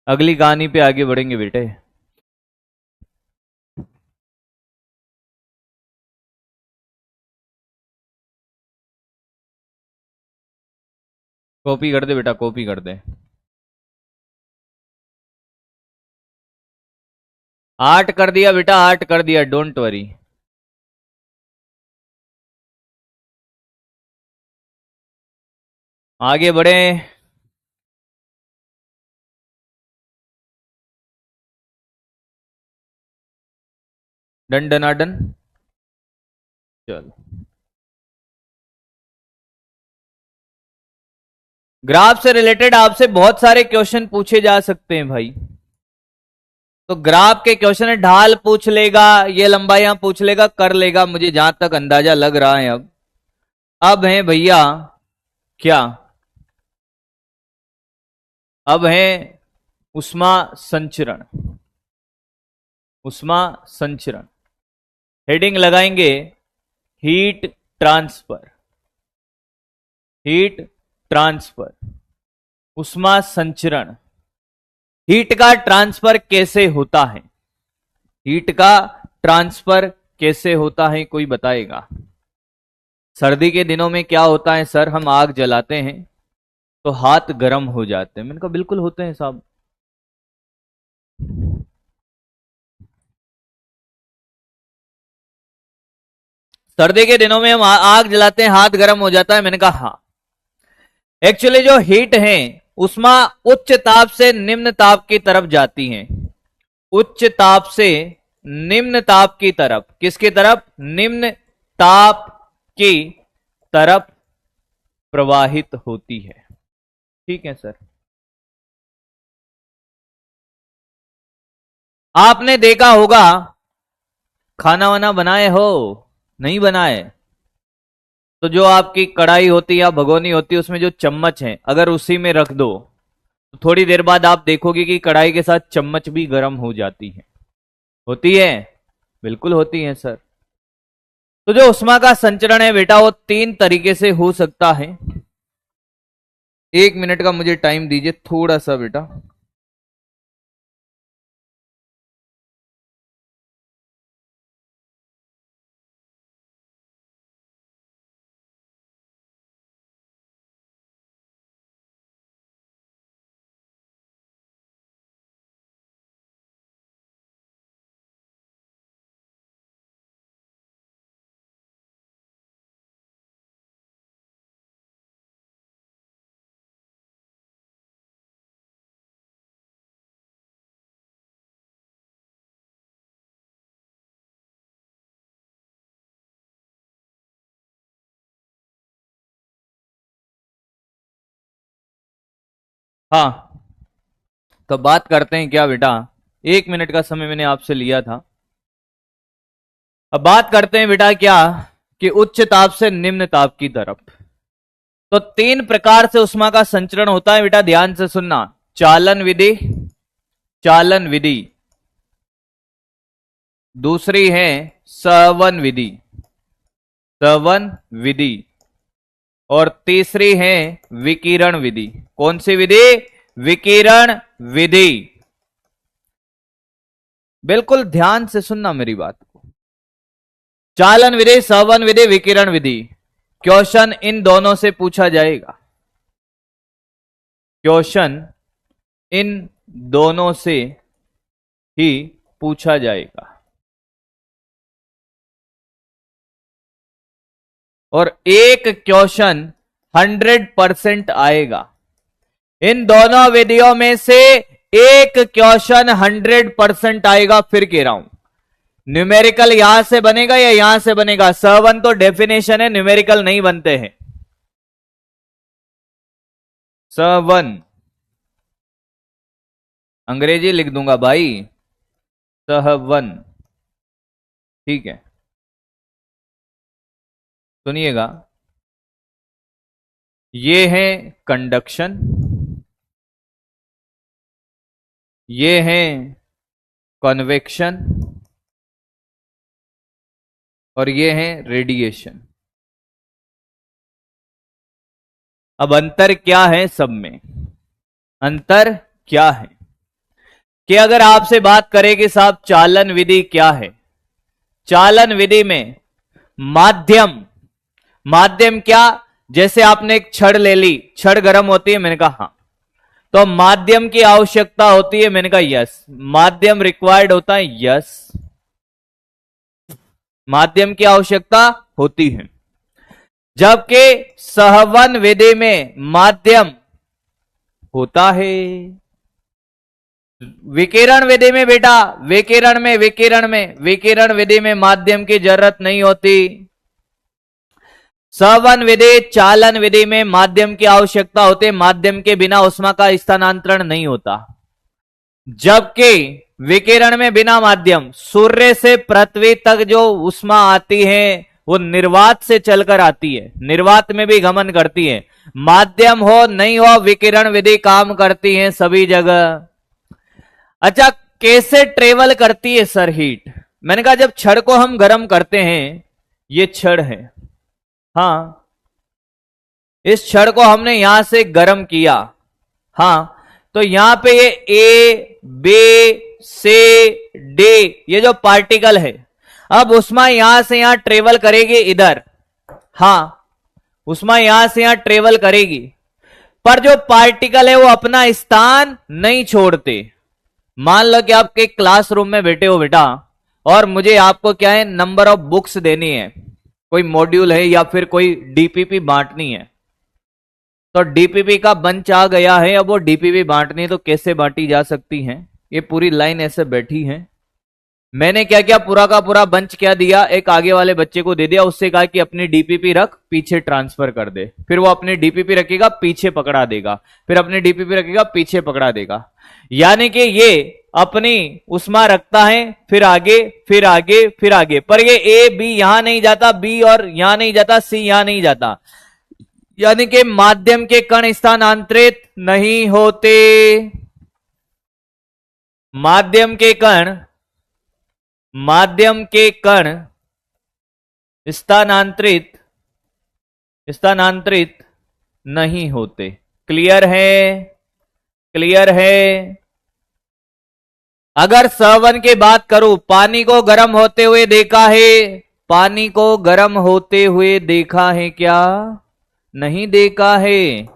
अगली कहानी पे आगे बढ़ेंगे बेटे। कॉपी कर दे बेटा, कॉपी कर दे। 8 कर दिया बेटा, 8 कर दिया, डोंट वरी। आगे बढ़े। डन डनाडन। चलो, ग्राफ से रिलेटेड आपसे बहुत सारे क्वेश्चन पूछे जा सकते हैं भाई। तो ग्राफ के क्वेश्चन है, ढाल पूछ लेगा, ये लंबाइयां पूछ लेगा, कर लेगा, मुझे जहां तक अंदाजा लग रहा है। अब है भैया क्या, अब है उष्मा संचरण। उष्मा संचरण हेडिंग लगाएंगे हीट ट्रांसफर। हीट ट्रांसफर, उष्मा संचरण। हीट का ट्रांसफर कैसे होता है? हीट का ट्रांसफर कैसे होता है, कोई बताएगा? सर्दी के दिनों में क्या होता है सर, हम आग जलाते हैं तो हाथ गर्म हो जाते हैं। मैंने कहा बिल्कुल होते हैं साहब। सर्दी के दिनों में हम आग जलाते हैं, हाथ गर्म हो जाता है। मैंने कहा हाँ। एक्चुअली जो हीट है उष्मा उच्च ताप से निम्न ताप की तरफ जाती है। उच्च ताप से निम्न ताप की तरफ, किसकी तरफ? निम्न ताप की तरफ प्रवाहित होती है। ठीक है सर। आपने देखा होगा, खाना वाना बनाए हो, नहीं बनाए, तो जो आपकी कढ़ाई होती है या भगोनी होती है, उसमें जो चम्मच है अगर उसी में रख दो तो थोड़ी देर बाद आप देखोगे कि कढ़ाई के साथ चम्मच भी गर्म हो जाती है। होती है? बिल्कुल होती है सर। तो जो उष्मा का संचरण है बेटा, वो 3 तरीके से हो सकता है। 1 मिनट का मुझे टाइम दीजिए थोड़ा सा बेटा। हाँ, तो बात करते हैं क्या बेटा, 1 मिनट का समय मैंने आपसे लिया था। अब बात करते हैं बेटा क्या, कि उच्च ताप से निम्न ताप की तरफ। तो 3 प्रकार से उष्मा का संचरण होता है बेटा, ध्यान से सुनना। चालन विधि, चालन विधि। दूसरी है सवन विधि, सवन विधि। और तीसरी है विकिरण विधि। कौन सी विधि? विकिरण विधि। बिल्कुल ध्यान से सुनना मेरी बात को। चालन विधि, सवन विधि, विकिरण विधि। क्वेश्चन इन दोनों से पूछा जाएगा। क्वेश्चन इन दोनों से ही पूछा जाएगा। और एक क्वेश्चन 100% आएगा। इन दोनों विधियों में से एक क्वेश्चन 100% आएगा। फिर कह रहा हूं, न्यूमेरिकल यहां से बनेगा या यहां से बनेगा? सवन तो डेफिनेशन है, न्यूमेरिकल नहीं बनते हैं। सवन अंग्रेजी लिख दूंगा भाई, सहवन। ठीक है, सुनिएगा। ये है कंडक्शन, ये है कन्वेक्शन, और ये है रेडिएशन। अब अंतर क्या है सब में? अंतर क्या है कि अगर आपसे बात करें कि साहब चालन विधि क्या है, चालन विधि में माध्यम, माध्यम क्या? जैसे आपने एक छड़ ले ली, छड़ गर्म होती है, मैंने कहा हाँ, तो माध्यम की आवश्यकता होती है, मैंने कहा यस। माध्यम रिक्वायर्ड होता है, यस, माध्यम की आवश्यकता होती है। जबकि सहवन विधि में माध्यम होता है। विकिरण विधि में बेटा, विकिरण विधि में माध्यम की जरूरत नहीं होती। सवन विधि, चालन विधि में माध्यम की आवश्यकता होती है। माध्यम के बिना उष्मा का स्थानांतरण नहीं होता। जबकि विकिरण में बिना माध्यम, सूर्य से पृथ्वी तक जो उष्मा आती है वो निर्वात से चलकर आती है, निर्वात में भी गमन करती है। माध्यम हो नहीं हो, विकिरण विधि काम करती है सभी जगह। अच्छा, कैसे ट्रेवल करती है सर हीट? मैंने कहा जब छड़ को हम गर्म करते हैं, ये छड़ है, हाँ, इस छड़ को हमने यहां से गर्म किया, हाँ, तो यहां पे ये ए बी सी डी ये जो पार्टिकल है, अब उष्मा यहां से यहां ट्रेवल करेगी इधर, हाँ, उष्मा यहां से यहां ट्रेवल करेगी, पर जो पार्टिकल है वो अपना स्थान नहीं छोड़ते। मान लो कि आप एक क्लासरूम में बैठे हो बेटा, और मुझे आपको क्या है, नंबर ऑफ बुक्स देनी है, कोई मॉड्यूल है या फिर कोई डीपीपी बांटनी है। तो डीपीपी का बंच आ गया है, अब वो डीपीपी बांटनी है तो कैसे बांटी जा सकती है? ये पूरी लाइन ऐसे बैठी है। मैंने क्या किया, पूरा का पूरा बंच क्या दिया, एक आगे वाले बच्चे को दे दिया, उससे कहा कि अपनी डीपीपी रख, पीछे ट्रांसफर कर दे। फिर वो अपनी डीपीपी रखेगा, पीछे पकड़ा देगा, फिर अपनी डीपीपी रखेगा, पीछे पकड़ा देगा। यानी कि ये अपनी उष्मा रखता है, फिर आगे फिर आगे फिर आगे, पर ये ए बी यहां नहीं जाता, बी और यहां नहीं जाता, सी यहां नहीं जाता। यानी कि माध्यम के कण स्थानांतरित नहीं होते। माध्यम के कण स्थानांतरित नहीं होते। क्लियर है? अगर सवन की बात करूं, पानी को गर्म होते हुए देखा है, पानी को गर्म होते हुए देखा है क्या? नहीं देखा है।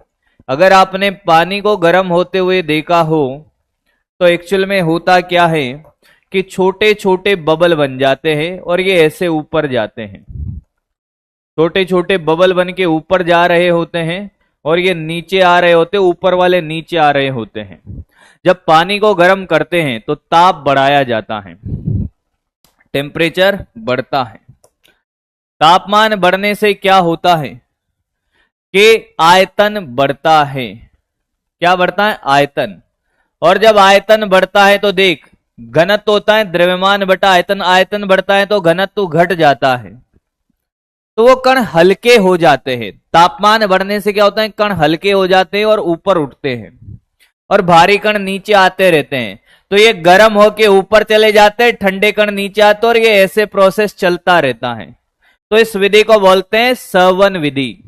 अगर आपने पानी को गर्म होते हुए देखा हो तो एक्चुअल में होता क्या है कि छोटे छोटे बबल बन जाते हैं और ये ऐसे ऊपर जाते हैं। छोटे छोटे बबल बन के ऊपर जा रहे होते हैं और ये नीचे आ रहे होते, ऊपर वाले नीचे आ रहे होते हैं। जब पानी को गर्म करते हैं तो ताप बढ़ाया जाता है, टेम्परेचर बढ़ता है। तापमान बढ़ने से क्या होता है कि आयतन बढ़ता है। क्या बढ़ता है? आयतन। और जब आयतन बढ़ता है तो देख, घनत्व होता है द्रव्यमान बटा आयतन, आयतन बढ़ता है तो घनत्व घट जाता है, तो वो कण हल्के हो जाते हैं। तापमान बढ़ने से क्या होता है, कण हल्के हो जाते हैं और ऊपर उठते हैं, और भारी कण नीचे आते रहते हैं। तो ये गर्म होके ऊपर चले जाते हैं, ठंडे कण नीचे आते, और ये ऐसे प्रोसेस चलता रहता है। तो इस विधि को बोलते हैं सवन विधि।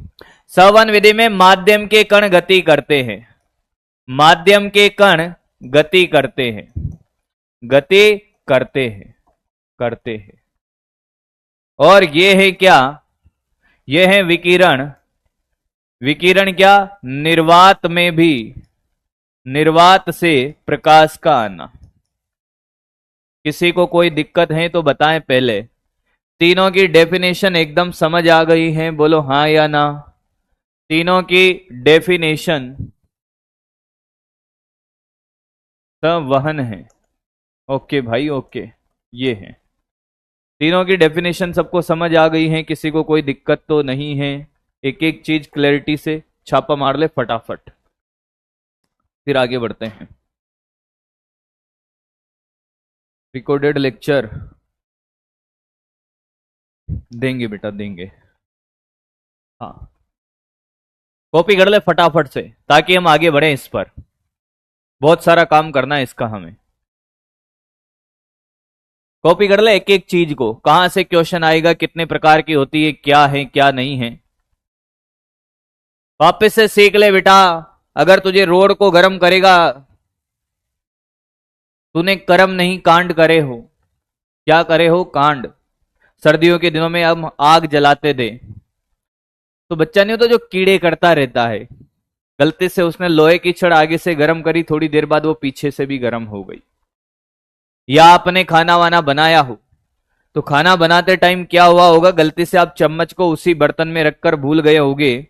सवन विधि में माध्यम के कण गति करते हैं, माध्यम के कण गति करते हैं, करते हैं। और ये है क्या? ये है विकिरण। विकिरण क्या? निर्वात में भी, निर्वात से प्रकाश का आना। किसी को कोई दिक्कत है तो बताएं पहले। तीनों की डेफिनेशन एकदम समझ आ गई है? बोलो हाँ या ना। तीनों की डेफिनेशन संवहन है। ओके भाई, ओके, ये है। तीनों की डेफिनेशन सबको समझ आ गई है, किसी को कोई दिक्कत तो नहीं है? एक एक चीज क्लैरिटी से छापा मार ले फटाफट, फिर आगे बढ़ते हैं। रिकॉर्डेड लेक्चर देंगे बेटा, देंगे। हाँ, कॉपी कर ले फटाफट से ताकि हम आगे बढ़े। इस पर बहुत सारा काम करना है इसका हमें। कॉपी कर ले एक एक चीज को, कहां से क्वेश्चन आएगा, कितने प्रकार की होती है, क्या है क्या नहीं है, वापस से सीख ले बेटा। अगर तुझे रोड को गर्म करेगा, तूने कर्म नहीं कांड करे हो। क्या करे हो? कांड। सर्दियों के दिनों में हम आग जलाते थे, तो बच्चा नहीं होता जो कीड़े करता रहता है, गलती से उसने लोहे की छड़ आगे से गर्म करी, थोड़ी देर बाद वो पीछे से भी गर्म हो गई। या आपने खाना वाना बनाया हो, तो खाना बनाते टाइम क्या हुआ होगा, गलती से आप चम्मच को उसी बर्तन में रखकर भूल गए होंगे,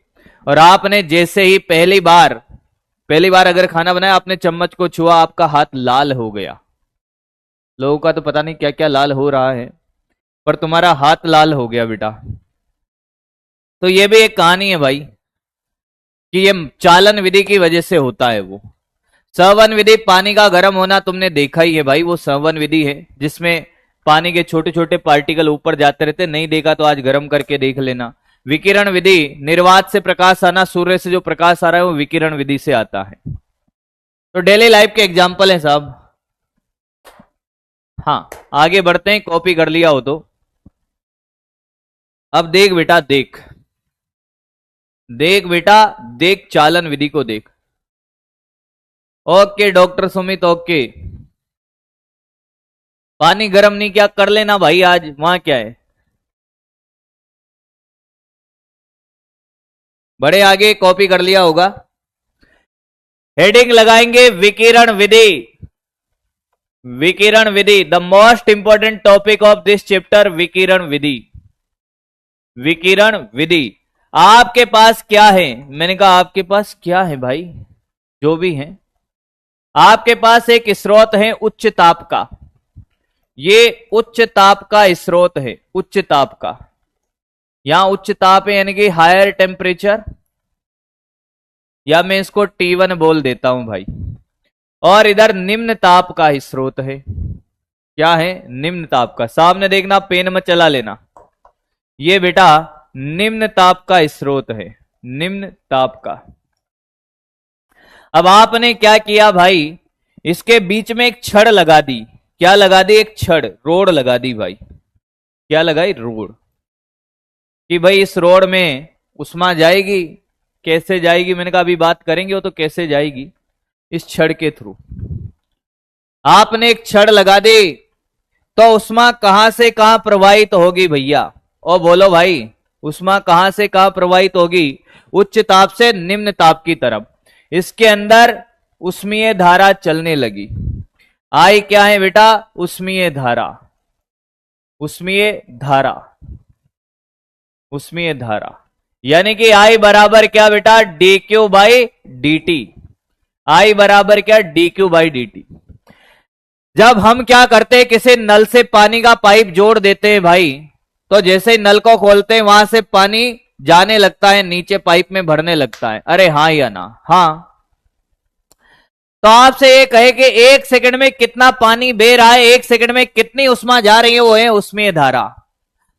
और आपने जैसे ही पहली बार अगर खाना बनाया, आपने चम्मच को छुआ, आपका हाथ लाल हो गया। लोगों का तो पता नहीं क्या क्या लाल हो रहा है, पर तुम्हारा हाथ लाल हो गया बेटा। तो ये भी एक कहानी है भाई, कि ये चालन विधि की वजह से होता है। वो संवन विधि, पानी का गर्म होना तुमने देखा ही है भाई, वो संवन विधि है जिसमें पानी के छोटे छोटे पार्टिकल ऊपर जाते रहते। नहीं देखा तो आज गर्म करके देख लेना। विकिरण विधि, निर्वात से प्रकाश आना, सूर्य से जो प्रकाश आ रहा है वो विकिरण विधि से आता है। तो डेली लाइफ के एग्जाम्पल है साहब। हाँ, आगे बढ़ते हैं, कॉपी कर लिया हो तो। अब देख बेटा, देख बेटा, देख चालन विधि को देख। Okay doctor Sumit, okay. पानी गर्म नहीं क्या, कर लेना भाई आज, वहां क्या है। बड़े आगे कॉपी कर लिया होगा। हेडिंग लगाएंगे विकिरण विधि। विकिरण विधि, the most important topic of this chapter, विकिरण विधि। विकिरण विधि। आपके पास क्या है, मैंने कहा आपके पास क्या है भाई, जो भी है आपके पास एक स्रोत है उच्च ताप का। ये उच्च ताप का स्रोत है, उच्च ताप का। यहां उच्च ताप है यानी कि हायर टेम्परेचर, या मैं इसको T1 बोल देता हूं भाई। और इधर निम्न ताप का स्रोत है। क्या है, निम्न ताप का। सामने देखना, पेन मत चला लेना। ये बेटा निम्न ताप का स्रोत है, निम्न ताप का। अब आपने क्या किया भाई, इसके बीच में एक छड़ लगा दी। क्या लगा दी, एक छड़, रोड लगा दी भाई। क्या लगाई, रोड। कि भाई इस रोड में उष्मा जाएगी, कैसे जाएगी, मैंने कहा अभी बात करेंगे वो तो कैसे जाएगी, इस छड़ के थ्रू। आपने एक छड़ लगा दी तो उष्मा कहां से कहां प्रवाहित होगी भैया, और बोलो भाई उष्मा कहां से कहां प्रवाहित होगी, उच्च ताप से निम्न ताप की तरफ। इसके अंदर उष्मीय धारा चलने लगी। आई क्या है बेटा, उष्मीय धारा। उष्मीय धारा, उष्मीय धारा, यानी कि आई बराबर क्या बेटा, D Q by D T. I बराबर क्या, D Q by D T. जब हम क्या करते हैं, किसी नल से पानी का पाइप जोड़ देते हैं भाई, तो जैसे ही नल को खोलते हैं वहां से पानी जाने लगता है, नीचे पाइप में भरने लगता है। अरे हाँ या ना, हाँ। तो आपसे ये कहे कि एक सेकंड में कितना पानी बह रहा है, एक सेकंड में कितनी उष्मा जा रही है, वो है उष्मीय धारा।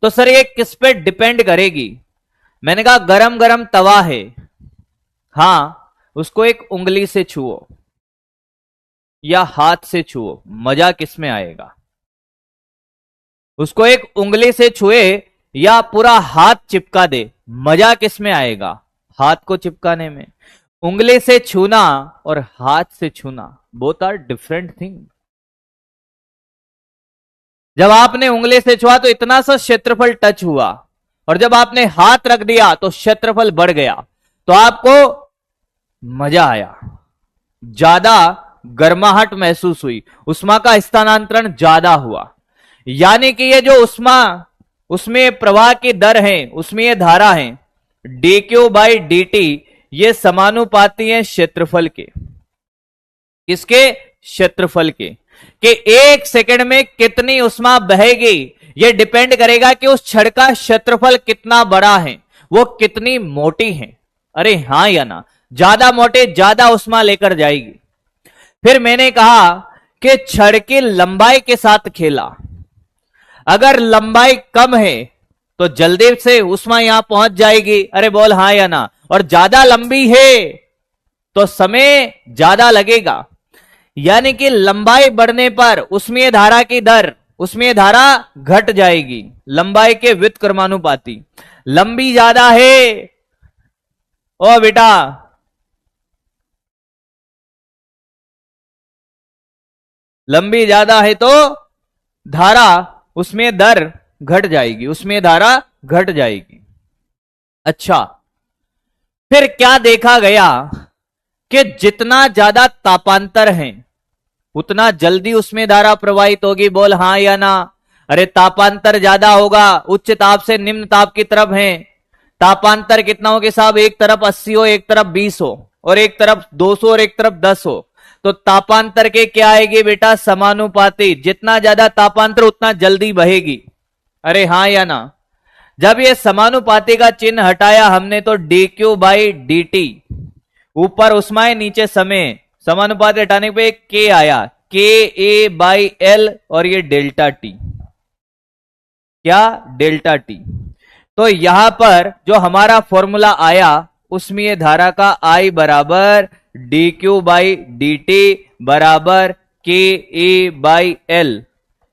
तो सर ये किस पे डिपेंड करेगी, मैंने कहा गरम गरम तवा है, हाँ, उसको एक उंगली से छुओ या हाथ से छुओ, मजा किस में आएगा। उसको एक उंगली से छुए या पूरा हाथ चिपका दे, मजा किस में आएगा, हाथ को चिपकाने में। उंगली से छूना और हाथ से छूना, बोथ आर डिफरेंट थिंग। जब आपने उंगली से छुआ तो इतना सा क्षेत्रफल टच हुआ, और जब आपने हाथ रख दिया तो क्षेत्रफल बढ़ गया, तो आपको मजा आया, ज्यादा गर्माहट महसूस हुई, उष्मा का स्थानांतरण ज्यादा हुआ। यानी कि ये जो उष्मा, उसमें प्रवाह की दर है, उसमें ये धारा है, D Q by D T, ये समानुपाती है क्षेत्रफल के। किसके, क्षेत्रफल के। कि एक सेकंड में कितनी उष्मा बहेगी, ये डिपेंड करेगा कि उस छड़ का क्षेत्रफल कितना बड़ा है, वो कितनी मोटी है। अरे हाँ या ना, ज्यादा मोटे ज्यादा उष्मा लेकर जाएगी। फिर मैंने कहा कि छड़ की लंबाई के साथ खेला। अगर लंबाई कम है तो जल्दी से उष्मा यहां पहुंच जाएगी, अरे बोल हाँ या ना। और ज्यादा लंबी है तो समय ज्यादा लगेगा। यानी कि लंबाई बढ़ने पर उष्मीय धारा की दर, उष्मीय धारा घट जाएगी, लंबाई के व्युत्क्रमानुपाती। लंबी ज्यादा है, ओ बेटा लंबी ज्यादा है तो धारा, उसमें दर घट जाएगी, उसमें धारा घट जाएगी। अच्छा, फिर क्या देखा गया कि जितना ज्यादा तापांतर है उतना जल्दी उसमें धारा प्रवाहित होगी, बोल हाँ या ना। अरे तापांतर ज्यादा होगा, उच्च ताप से निम्न ताप की तरफ है। तापांतर कितना हो कि साहब, एक तरफ 80 हो, एक तरफ 20 हो, और एक तरफ 200 और एक तरफ 10 हो, तो तापांतर के क्या आएगी बेटा, समानुपाती। जितना ज्यादा तापांतर उतना जल्दी बहेगी। अरे हाँ या ना। जब ये समानुपाती का चिन्ह हटाया हमने तो dq बाई dt, ऊपर उष्माएं नीचे समय, समानुपाती हटाने पे k आया, k a बाई l, और ये डेल्टा t, क्या डेल्टा t। तो यहां पर जो हमारा फॉर्मूला आया उसमें ये धारा का I बराबर dq बाई dt बराबर k a by l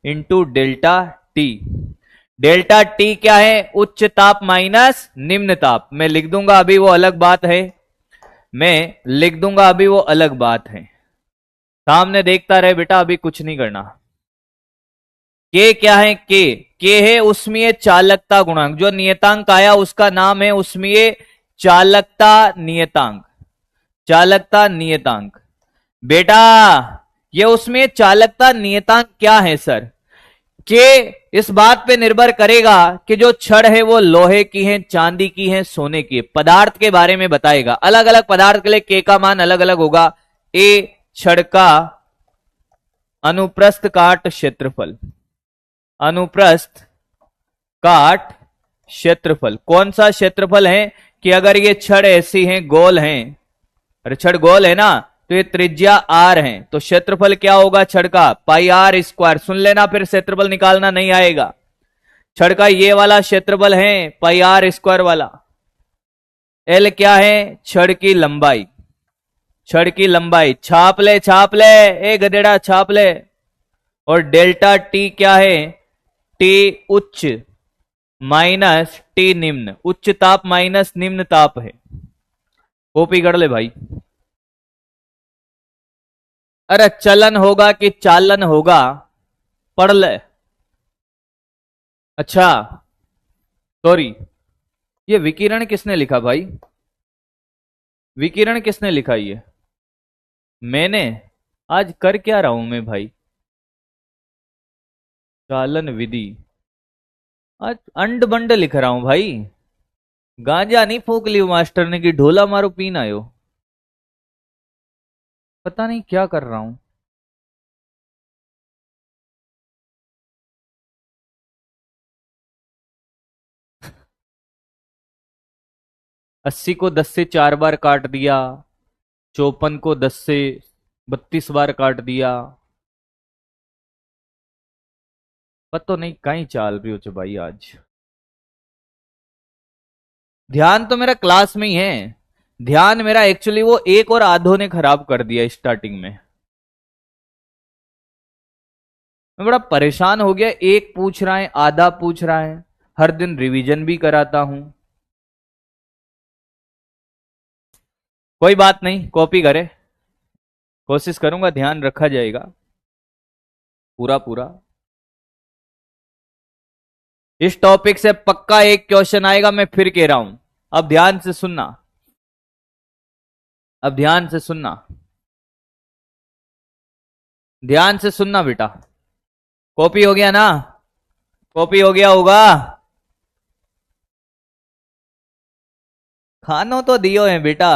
into delta t। Delta t क्या है, उच्च ताप माइनस निम्न ताप। मैं लिख दूंगा अभी, वो अलग बात है, मैं लिख दूंगा अभी, वो अलग बात है। सामने देखता रहे बेटा, अभी कुछ नहीं करना। के क्या है, के है उष्मीय चालकता गुणांक। जो नियतांक आया उसका नाम है उष्मीय चालकता नियतांक, चालकता नियतांक। बेटा ये उष्मीय चालकता नियतांक क्या है सर, के इस बात पे निर्भर करेगा कि जो छड़ है वो लोहे की है, चांदी की है, सोने की है, पदार्थ के बारे में बताएगा। अलग अलग पदार्थ के लिए के का मान अलग अलग होगा। ए छड़ का अनुप्रस्थ काट क्षेत्रफल, अनुप्रस्थ काट क्षेत्रफल। कौन सा क्षेत्रफल है कि अगर ये छड़ ऐसी हैं, गोल हैं, अरे छड़ गोल है ना, तो ये त्रिज्या r है, तो क्षेत्रफल क्या होगा छड़ का, पाई आर स्क्वायर। सुन लेना, फिर क्षेत्रफल निकालना नहीं आएगा। छड़ का ये वाला क्षेत्रफल है पाई आर स्क्वायर वाला। एल क्या है, छड़ की लंबाई, छड़ की लंबाई। छाप ले छाप ले, ए गधेड़ा छाप ले। और डेल्टा टी क्या है, टी उच्च माइनस टी निम्न, उच्च ताप माइनस निम्न ताप है। कॉपी कर ले भाई। अरे चलन होगा कि चालन होगा, पढ़ ले। अच्छा सॉरी, ये विकिरण किसने लिखा भाई, विकिरण किसने लिखा ये, मैंने। आज कर क्या रहा हूं मैं भाई, चालन विधि। आज अंड बंड लिख रहा हूं भाई, गांजा नहीं फूक ली मास्टर ने कि ढोला मारो पीन आयो। पता नहीं क्या कर रहा हूं। अस्सी को 10 से 4 बार काट दिया, 54 को 10 से 32 बार काट दिया। पता नहीं कहीं चाल रही हो भाई आज। ध्यान तो मेरा क्लास में ही है, ध्यान मेरा एक्चुअली वो एक और आधो ने खराब कर दिया स्टार्टिंग में। मैं बड़ा परेशान हो गया, एक पूछ रहा है, आधा पूछ रहा है, हर दिन रिवीजन भी कराता हूं। कोई बात नहीं, कॉपी करे, कोशिश करूंगा, ध्यान रखा जाएगा पूरा पूरा। इस टॉपिक से पक्का एक क्वेश्चन आएगा, मैं फिर कह रहा हूं। अब ध्यान से सुनना, अब ध्यान से सुनना, ध्यान से सुनना बेटा। कॉपी हो गया ना, कॉपी हो गया होगा। खानो तो दियो है बेटा,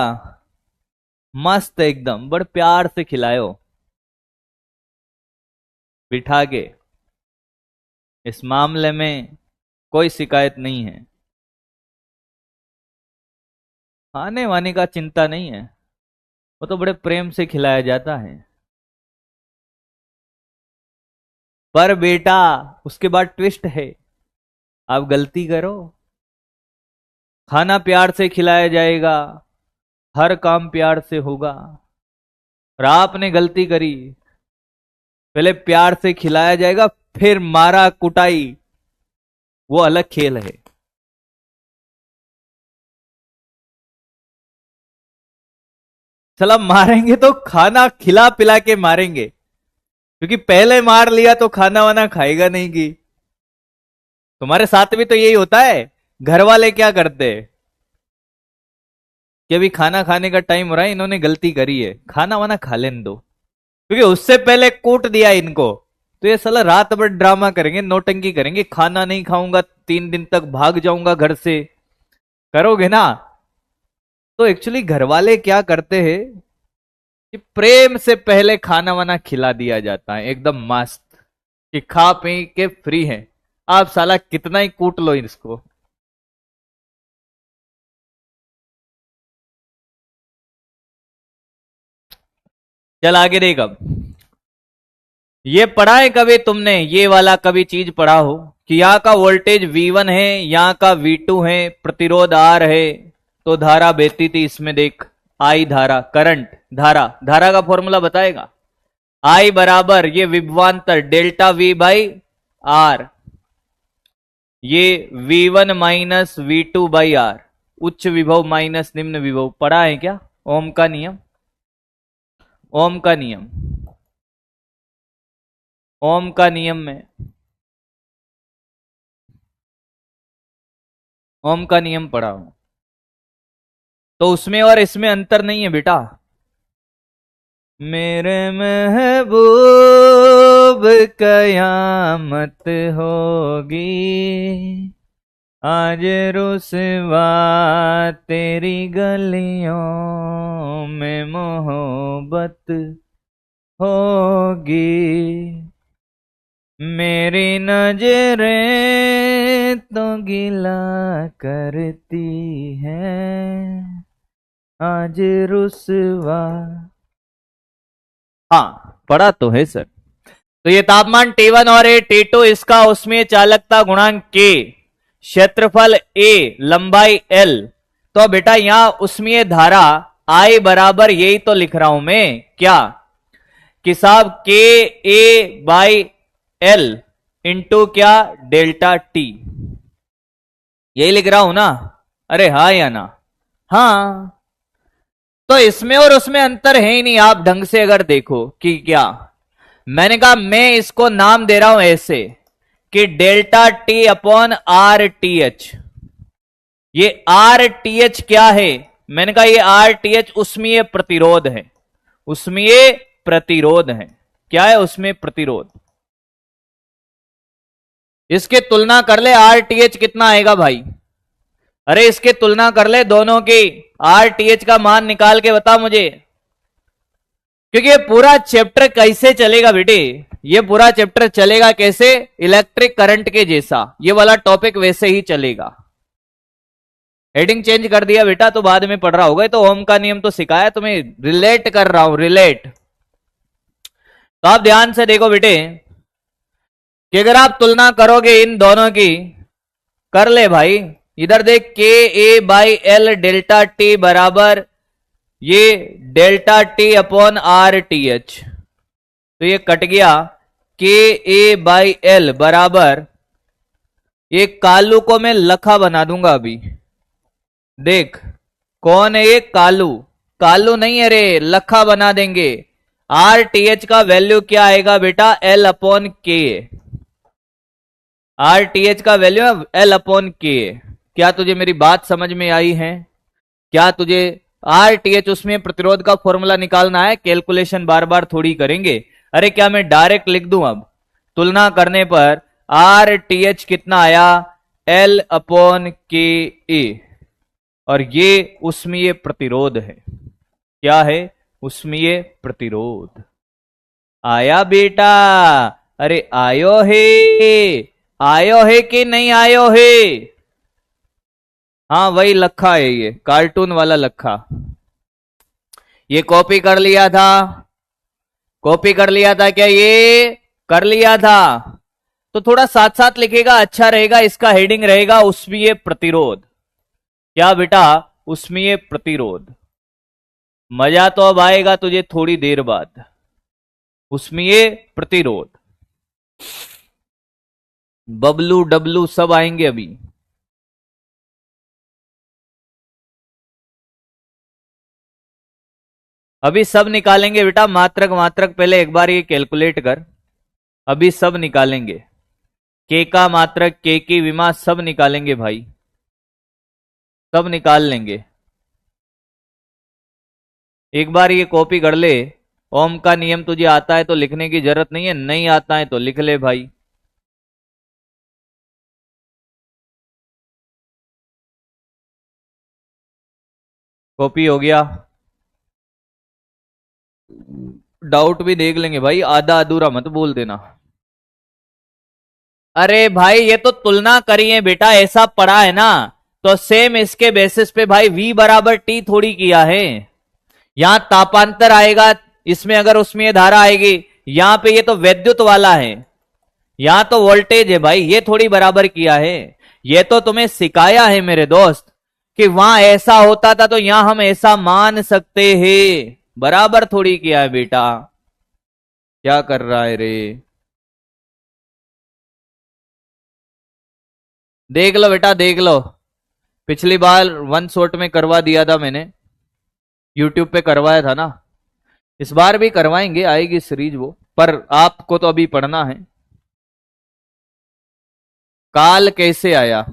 मस्त एकदम, बड़े प्यार से खिलायो बिठा के। इस मामले में कोई शिकायत नहीं है, खाने वाने का चिंता नहीं है, वो तो बड़े प्रेम से खिलाया जाता है। पर बेटा उसके बाद ट्विस्ट है, आप गलती करो, खाना प्यार से खिलाया जाएगा, हर काम प्यार से होगा। और आपने गलती करी, पहले प्यार से खिलाया जाएगा, फिर मारा कुटाई, वो अलग खेल है। चला मारेंगे तो खाना खिला पिला के मारेंगे, क्योंकि पहले मार लिया तो खाना वाना खाएगा नहीं की। तुम्हारे साथ भी तो यही होता है, घर वाले क्या करते हैं कि अभी खाना खाने का टाइम हो रहा है, इन्होंने गलती करी है, खाना वाना खा लेने दो, क्योंकि उससे पहले कूट दिया इनको, तो ये साला रात भर ड्रामा करेंगे, नौटंकी करेंगे, खाना नहीं खाऊंगा 3 दिन तक, भाग जाऊंगा घर से, करोगे ना। तो एक्चुअली घर वाले क्या करते हैं कि प्रेम से पहले खाना वाना खिला दिया जाता है एकदम मस्त, कि खा पी के फ्री है। आप साला कितना ही कूट लो इसको। चल आगे देख अब। ये पढ़ा है कभी तुमने, ये वाला कभी चीज पढ़ा हो कि यहाँ का वोल्टेज V1 है, यहाँ का V2 है, प्रतिरोध R है, तो धारा बहती थी इसमें देख, I धारा, करंट धारा, धारा का फॉर्मूला बताएगा। I बराबर ये विभवांतर डेल्टा V बाई R, ये V1 minus V2 by R, उच्च विभव माइनस निम्न विभव। पढ़ा है क्या ओम का नियम? ओम का नियम, ओम का नियम में, ओम का नियम पढ़ा हूं, तो उसमें और इसमें अंतर नहीं है बेटा। मेरे महबूब कयामत होगी, आज रुसवा तेरी गलियों में मोहब्बत होगी, मेरी नजरें तो गिला करती हैं, आज रुसवा। हाँ पढ़ा तो है सर। तो ये तापमान T1 और T2, इसका उसमें चालकता गुणांक K, क्षेत्रफल A, लंबाई L। तो बेटा यहां उसमें धारा I बराबर, यही तो लिख रहा हूं मैं क्या कि साहब K A by L into क्या डेल्टा T, यही लिख रहा हूं ना। अरे हाँ या ना? हाँ। तो इसमें और उसमें अंतर है ही नहीं, आप ढंग से अगर देखो कि क्या, मैंने कहा मैं इसको नाम दे रहा हूं ऐसे कि डेल्टा T अपॉन RTH। ये RTH क्या है? मैंने कहा ये RTH उसमें प्रतिरोध है, उसमें प्रतिरोध है। क्या है उसमें? प्रतिरोध। इसके तुलना कर ले, RTH कितना आएगा भाई? अरे इसके तुलना कर ले दोनों की, RTH का मान निकाल के बता मुझे, क्योंकि ये पूरा चैप्टर कैसे चलेगा बेटे, ये पूरा चैप्टर चलेगा कैसे? इलेक्ट्रिक करंट के जैसा, ये वाला टॉपिक वैसे ही चलेगा। हेडिंग चेंज कर दिया बेटा तो बाद में पढ़ रहा होगा। तो ओम का नियम तो सिखाया तुम्हें, रिलेट कर रहा हूं, रिलेट। तो आप ध्यान से देखो बेटे कि अगर आप तुलना करोगे इन दोनों की, कर ले भाई, इधर देख के ए बाई एल डेल्टा टी बराबर ये delta T upon R T H, तो ये कट गया। के ए बाई एल बराबर, ये कालू को मैं लखा बना दूंगा अभी, देख कौन है ये? कालू। कालू नहीं है रे, लखा बना देंगे। आर टी एच का वैल्यू क्या आएगा बेटा? एल अपॉन के। आर टी एच का वैल्यू एल अपॉन के। क्या तुझे मेरी बात समझ में आई है? क्या तुझे आर टी एच उसमें प्रतिरोध का फॉर्मूला निकालना है? कैलकुलेशन बार बार थोड़ी करेंगे। अरे क्या मैं डायरेक्ट लिख दूं? अब तुलना करने पर आर टी एच कितना आया? एल अपॉन के ए, और ये उष्मीय प्रतिरोध है। क्या है? उष्मीय प्रतिरोध। आया बेटा? अरे आयो है, आयो है कि नहीं आयो है? हाँ वही लखा है, ये कार्टून वाला लखा। ये कॉपी कर लिया था, कॉपी कर लिया था क्या? ये कर लिया था। तो थोड़ा साथ साथ लिखेगा, अच्छा रहेगा। इसका हेडिंग रहेगा उष्मीय प्रतिरोध। क्या बेटा? उष्मीय प्रतिरोध। मजा तो अब आएगा तुझे थोड़ी देर बाद। उष्मीय प्रतिरोध, बबलू डब्लू सब आएंगे अभी। अभी सब निकालेंगे बेटा, मात्रक मात्रक पहले एक बार ये कैलकुलेट कर। अभी सब निकालेंगे, के का मात्रक, के की विमा, सब निकालेंगे भाई, सब निकाल लेंगे। एक बार ये कॉपी कर ले ओम का नियम तुझे आता है तो लिखने की जरूरत नहीं है, नहीं आता है तो लिख ले भाई। कॉपी हो गया। डाउट भी देख लेंगे भाई, आधा अधूरा मत बोल देना। अरे भाई ये तो तुलना करिए बेटा, ऐसा पढ़ा है ना, तो सेम इसके बेसिस पे भाई V बराबर T थोड़ी किया है। यहां तापांतर आएगा, इसमें अगर उसमें ये धारा आएगी, यहां पे ये तो वैद्युत वाला है, यहां तो वोल्टेज है भाई, ये थोड़ी बराबर किया है। ये तो तुम्हें सिखाया है मेरे दोस्त कि वहां ऐसा होता था तो यहां हम ऐसा मान सकते हैं, बराबर थोड़ी किया है बेटा। क्या कर रहा है रे? देख लो बेटा देख लो, पिछली बार वन शॉट में करवा दिया था मैंने, यूट्यूब पे करवाया था ना, इस बार भी करवाएंगे, आएगी सीरीज वो, पर आपको तो अभी पढ़ना है। काल कैसे आया?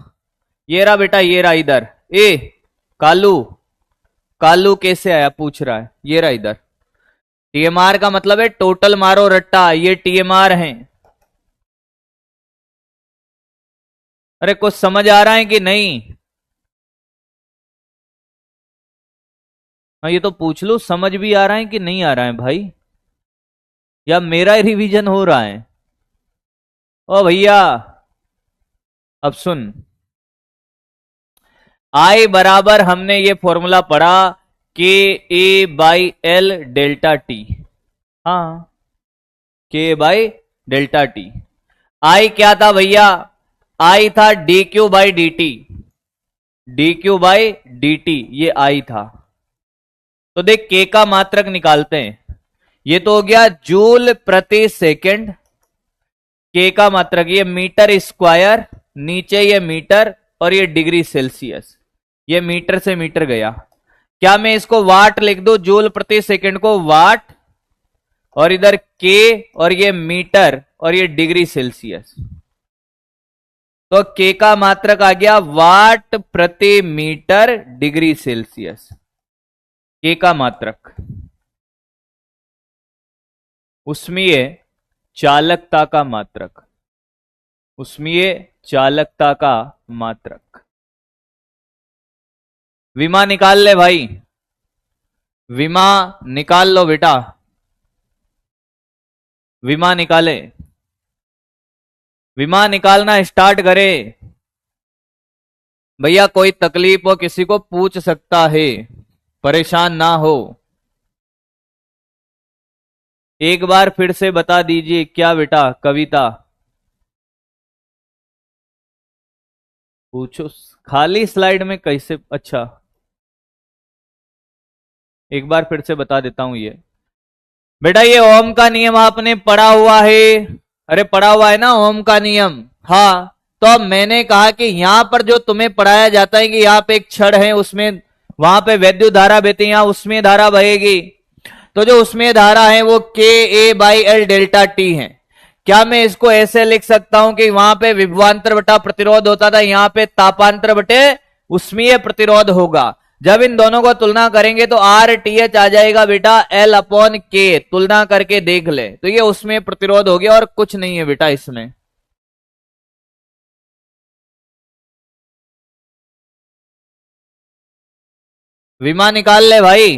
ये रहा बेटा, ये रहा इधर। ए कालू, कालू कैसे आया पूछ रहा है, ये रहा इधर। टीएमआर का मतलब है टोटल मारो रट्टा, ये टीएमआर है। अरे कुछ समझ आ रहा है कि नहीं? हाँ ये तो पूछ लो, समझ भी आ रहा है कि नहीं आ रहा है भाई, या मेरा रिवीजन हो रहा है? ओ भैया अब सुन, आई बराबर हमने ये फॉर्मूला पढ़ा, के ए बाई एल डेल्टा टी। हाँ, के बाई डेल्टा टी। आई क्या था भैया? आई था D Q by D T, D Q by D T, ये आई था। तो देख के का मात्रक निकालते हैं, ये तो हो गया जूल प्रति सेकंड, के का मात्रक ये मीटर स्क्वायर, नीचे ये मीटर, और ये डिग्री सेल्सियस, ये मीटर से मीटर गया। क्या मैं इसको वाट लिख दूं, जूल प्रति सेकंड को वाट, और इधर के, और ये मीटर, और ये डिग्री सेल्सियस, तो के का मात्रक आ गया वाट प्रति मीटर डिग्री सेल्सियस, के का मात्रक। उष्मीय चालकता का मात्रक, उष्मीय चालकता का मात्रक। विमा निकाल ले भाई, विमा निकाल लो बेटा, विमा निकाले, विमा निकालना स्टार्ट करे। भैया कोई तकलीफ हो किसी को पूछ सकता है, परेशान ना हो। एक बार फिर से बता दीजिए क्या बेटा, कविता पूछो, खाली स्लाइड में कैसे? अच्छा एक बार फिर से बता देता हूं। ये बेटा ये ओम का नियम आपने पढ़ा हुआ है, अरे पढ़ा हुआ है ना ओम का नियम। हाँ तो अब मैंने कहा कि यहां पर जो तुम्हें पढ़ाया जाता है कि यहाँ पे एक छड़ है, उसमें वहां पे वैद्युत धारा बहती है, यहाँ उसमें धारा बहेगी, तो जो उसमें धारा है वो के ए बाई एल डेल्टा टी है। क्या मैं इसको ऐसे लिख सकता हूं कि वहां पे विभवांतर बटा प्रतिरोध होता था, यहाँ पे तापांतर बटे उष्मीय प्रतिरोध होगा। जब इन दोनों को तुलना करेंगे तो आर टी एच आ जाएगा बेटा एल अपॉन के, तुलना करके देख ले, तो ये उष्मीय प्रतिरोध हो गया और कुछ नहीं है बेटा इसमें। विमा निकाल ले भाई,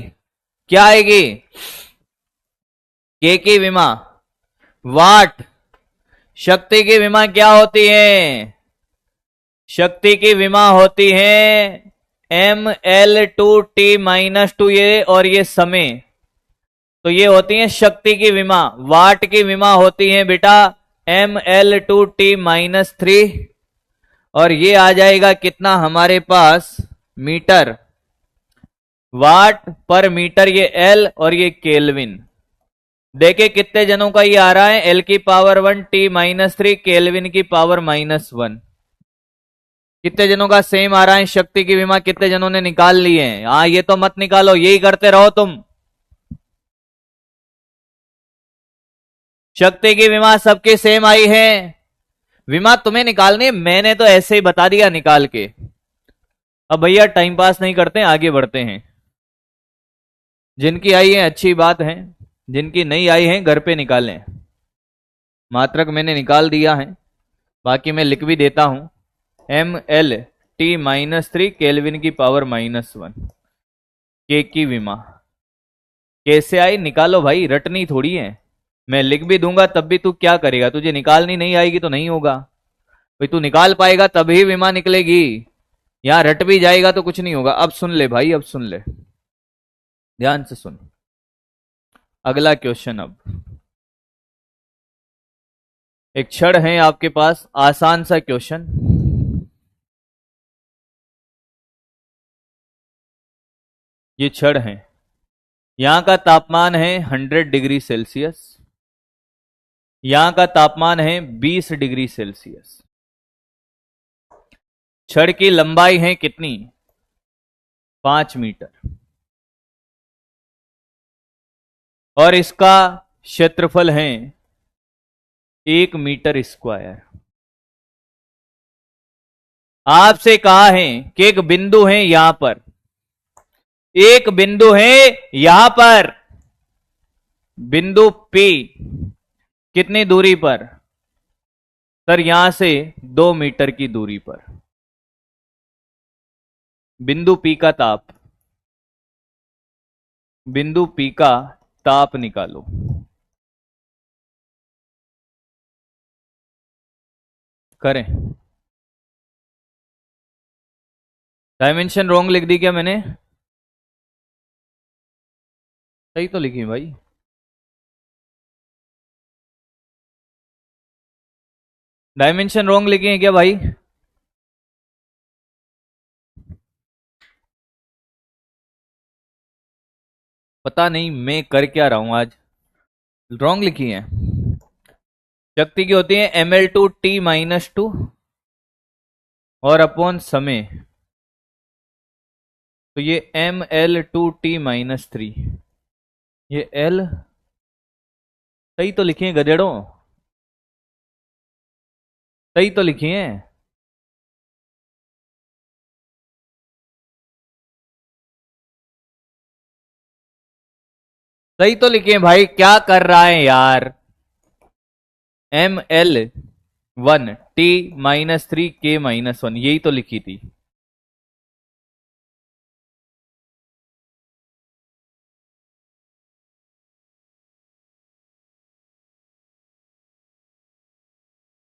क्या आएगी? के की विमा वाट, शक्ति की विमा क्या होती है? शक्ति की विमा होती है M L two T minus two, ये और ये समय, तो ये होती है शक्ति की विमा। वाट की विमा होती है बेटा M L two T minus three, और ये आ जाएगा कितना हमारे पास, मीटर, वाट पर मीटर, ये एल और ये केल्विन। देखे कितने जनों का ये आ रहा है, एल की power 1 T minus three, kelvin की पावर -1। कितने जनों का सेम आ रहा है? शक्ति की विमा कितने जनों ने निकाल ली है? हाँ ये तो मत निकालो, यही करते रहो तुम। शक्ति की विमा सबकी सेम आई है, विमा तुम्हें निकालनी है, मैंने तो ऐसे ही बता दिया निकाल के। अब भैया टाइम पास नहीं करते, आगे बढ़ते हैं। जिनकी आई है अच्छी बात है, जिनकी नहीं आई है घर पे निकालें। मात्रक मैंने निकाल दिया है, बाकी मैं लिख भी देता हूं। mL-T-3 केल्विन की पावर -1 के की विमा। कैसे आई निकालो भाई, रटनी थोड़ी है। मैं लिख भी दूंगा तब भी तू क्या करेगा, तुझे निकालनी नहीं आएगी तो नहीं होगा भाई। तू निकाल पाएगा तभी विमा निकलेगी, यहां रट भी जाएगा तो कुछ नहीं होगा। अब सुन ले भाई, अब सुन ले, ध्यान से सुन अगला क्वेश्चन। अब एक क्षण है आपके पास, आसान सा क्वेश्चन। ये क्षण है, यहां का तापमान है 100 डिग्री सेल्सियस, यहां का तापमान है 20 डिग्री सेल्सियस। छड़ की लंबाई है कितनी? 5 मीटर, और इसका क्षेत्रफल है 1 मीटर स्क्वायर। आपसे कहा है कि एक बिंदु है यहां पर, एक बिंदु है यहां पर, बिंदु P कितनी दूरी पर? सर यहां से 2 मीटर की दूरी पर। बिंदु P का ताप, बिंदु P का ताप निकालो। करें। डायमेंशन रॉन्ग लिख दी क्या मैंने? सही तो लिखी भाई। डायमेंशन रॉन्ग लिखे हैं क्या भाई? पता नहीं मैं कर क्या रहा हूं आज, रॉन्ग लिखी है। शक्ति की होती है mL/T-2 और अपॉन समय, तो ये mL/T-3, ये L सही तो लिखी है गधेड़ों, सही तो लिखी है। सही तो लिखे भाई, क्या कर रहा है यार। mL-1T-3K-1 यही तो लिखी थी।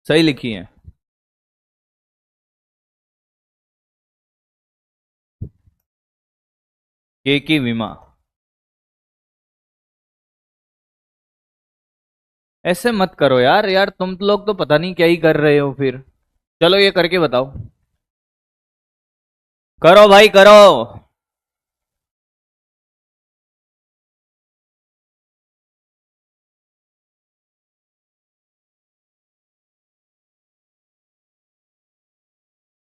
सही लिखी है। के की विमा। ऐसे मत करो यार, यार तुम लोग तो पता नहीं क्या ही कर रहे हो फिर। चलो ये करके बताओ, करो भाई करो।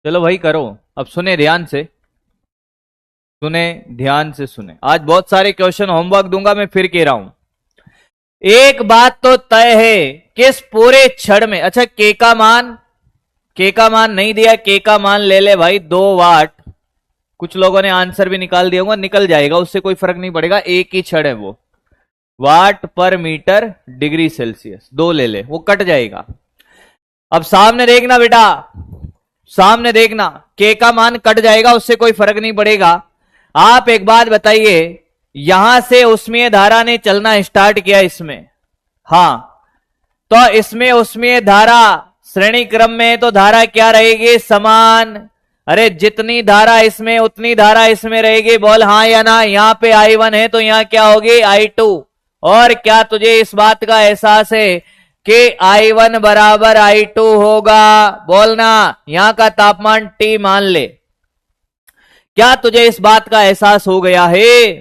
चलो भाई करो। अब सुने ध्यान से, सुने ध्यान से सुने। आज बहुत सारे क्वेश्चन होमवर्क दूंगा मैं, फिर कह रहा हूं। एक बात तो तय है कि इस पूरे क्षण में, अच्छा के का मान, के का मान नहीं दिया, के का मान ले ले भाई 2 वाट। कुछ लोगों ने आंसर भी निकाल दिया होगा, निकल जाएगा, उससे कोई फर्क नहीं पड़ेगा, एक ही क्षण है वो। वाट पर मीटर डिग्री सेल्सियस 2 ले ले, वो कट जाएगा। अब सामने देखना बेटा, सामने देखना, के का मान कट जाएगा, उससे कोई फर्क नहीं पड़ेगा। आप एक बात बताइए, यहां से उसमें धारा ने चलना स्टार्ट किया इसमें, हां, तो इसमें उसमें धारा श्रेणी क्रम में, तो धारा क्या रहेगी? समान। अरे जितनी धारा इसमें उतनी धारा इसमें रहेगी, बोल हां या ना। यहां पे I1 है तो यहां क्या होगी? I2। और क्या तुझे इस बात का एहसास है कि I1 बराबर I2 होगा? बोलना। यहां का तापमान T मान ले। क्या तुझे इस बात का एहसास हो गया है?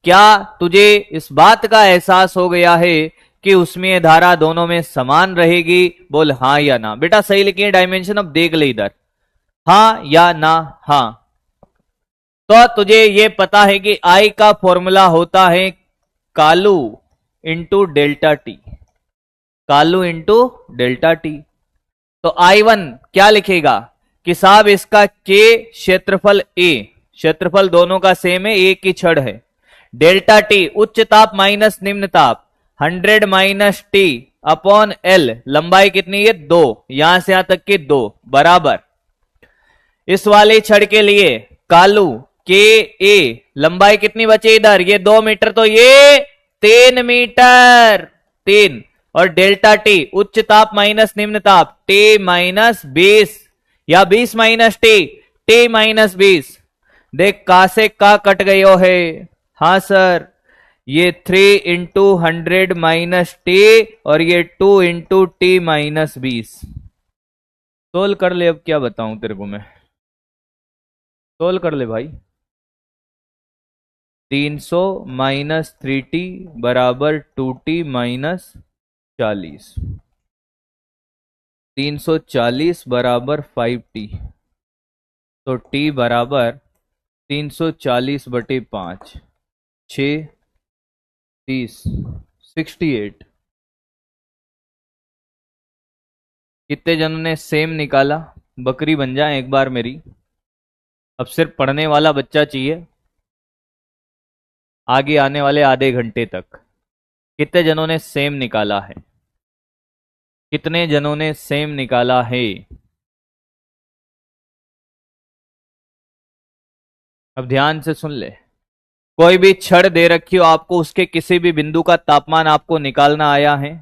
क्या तुझे इस बात का एहसास हो गया है कि उसमें धारा दोनों में समान रहेगी? बोल हां या ना। बेटा सही लिखिए डायमेंशन, अब देख ले इधर, हां या ना? हां। तो तुझे ये पता है कि I का फॉर्मूला होता है Kalu into delta T, Kalu into delta T. तो I1 क्या लिखेगा कि साहब इसका के क्षेत्रफल A, क्षेत्रफल दोनों का सेम है, एक ही छड़ है, डेल्टा टी उच्च ताप माइनस निम्न ताप 100 माइनस टी अपॉन एल, लंबाई कितनी है 2, यहां से यहां तक की 2 बराबर इस वाले छड़ के लिए कालू के ए, लंबाई कितनी बची इधर, ये 2 मीटर तो ये 3 मीटर 3, और डेल्टा टी उच्च ताप माइनस निम्न ताप टी माइनस 20 या 20 माइनस टी माइनस 20। देख का से का कट गयो है, हाँ सर ये 3 इंटू 100 माइनस टी और ये 2 इंटू टी माइनस 20। सोल्व कर ले, अब क्या बताऊं तेरे को मैं, सोल्व कर ले भाई। 300 माइनस 3t बराबर 2t माइनस 40, 340 बराबर 5t, तो t बराबर 340 बटे 5, 6 30 68। कितने जनों ने सेम निकाला, बकरी बन जाए एक बार मेरी। अब सिर्फ पढ़ने वाला बच्चा चाहिए आगे आने वाले आधे घंटे तक। कितने जनों ने सेम निकाला है, कितने जनों ने सेम निकाला है? अब ध्यान से सुन ले, कोई भी छड़ दे रखी हो आपको, उसके किसी भी बिंदु का तापमान आपको निकालना आया है,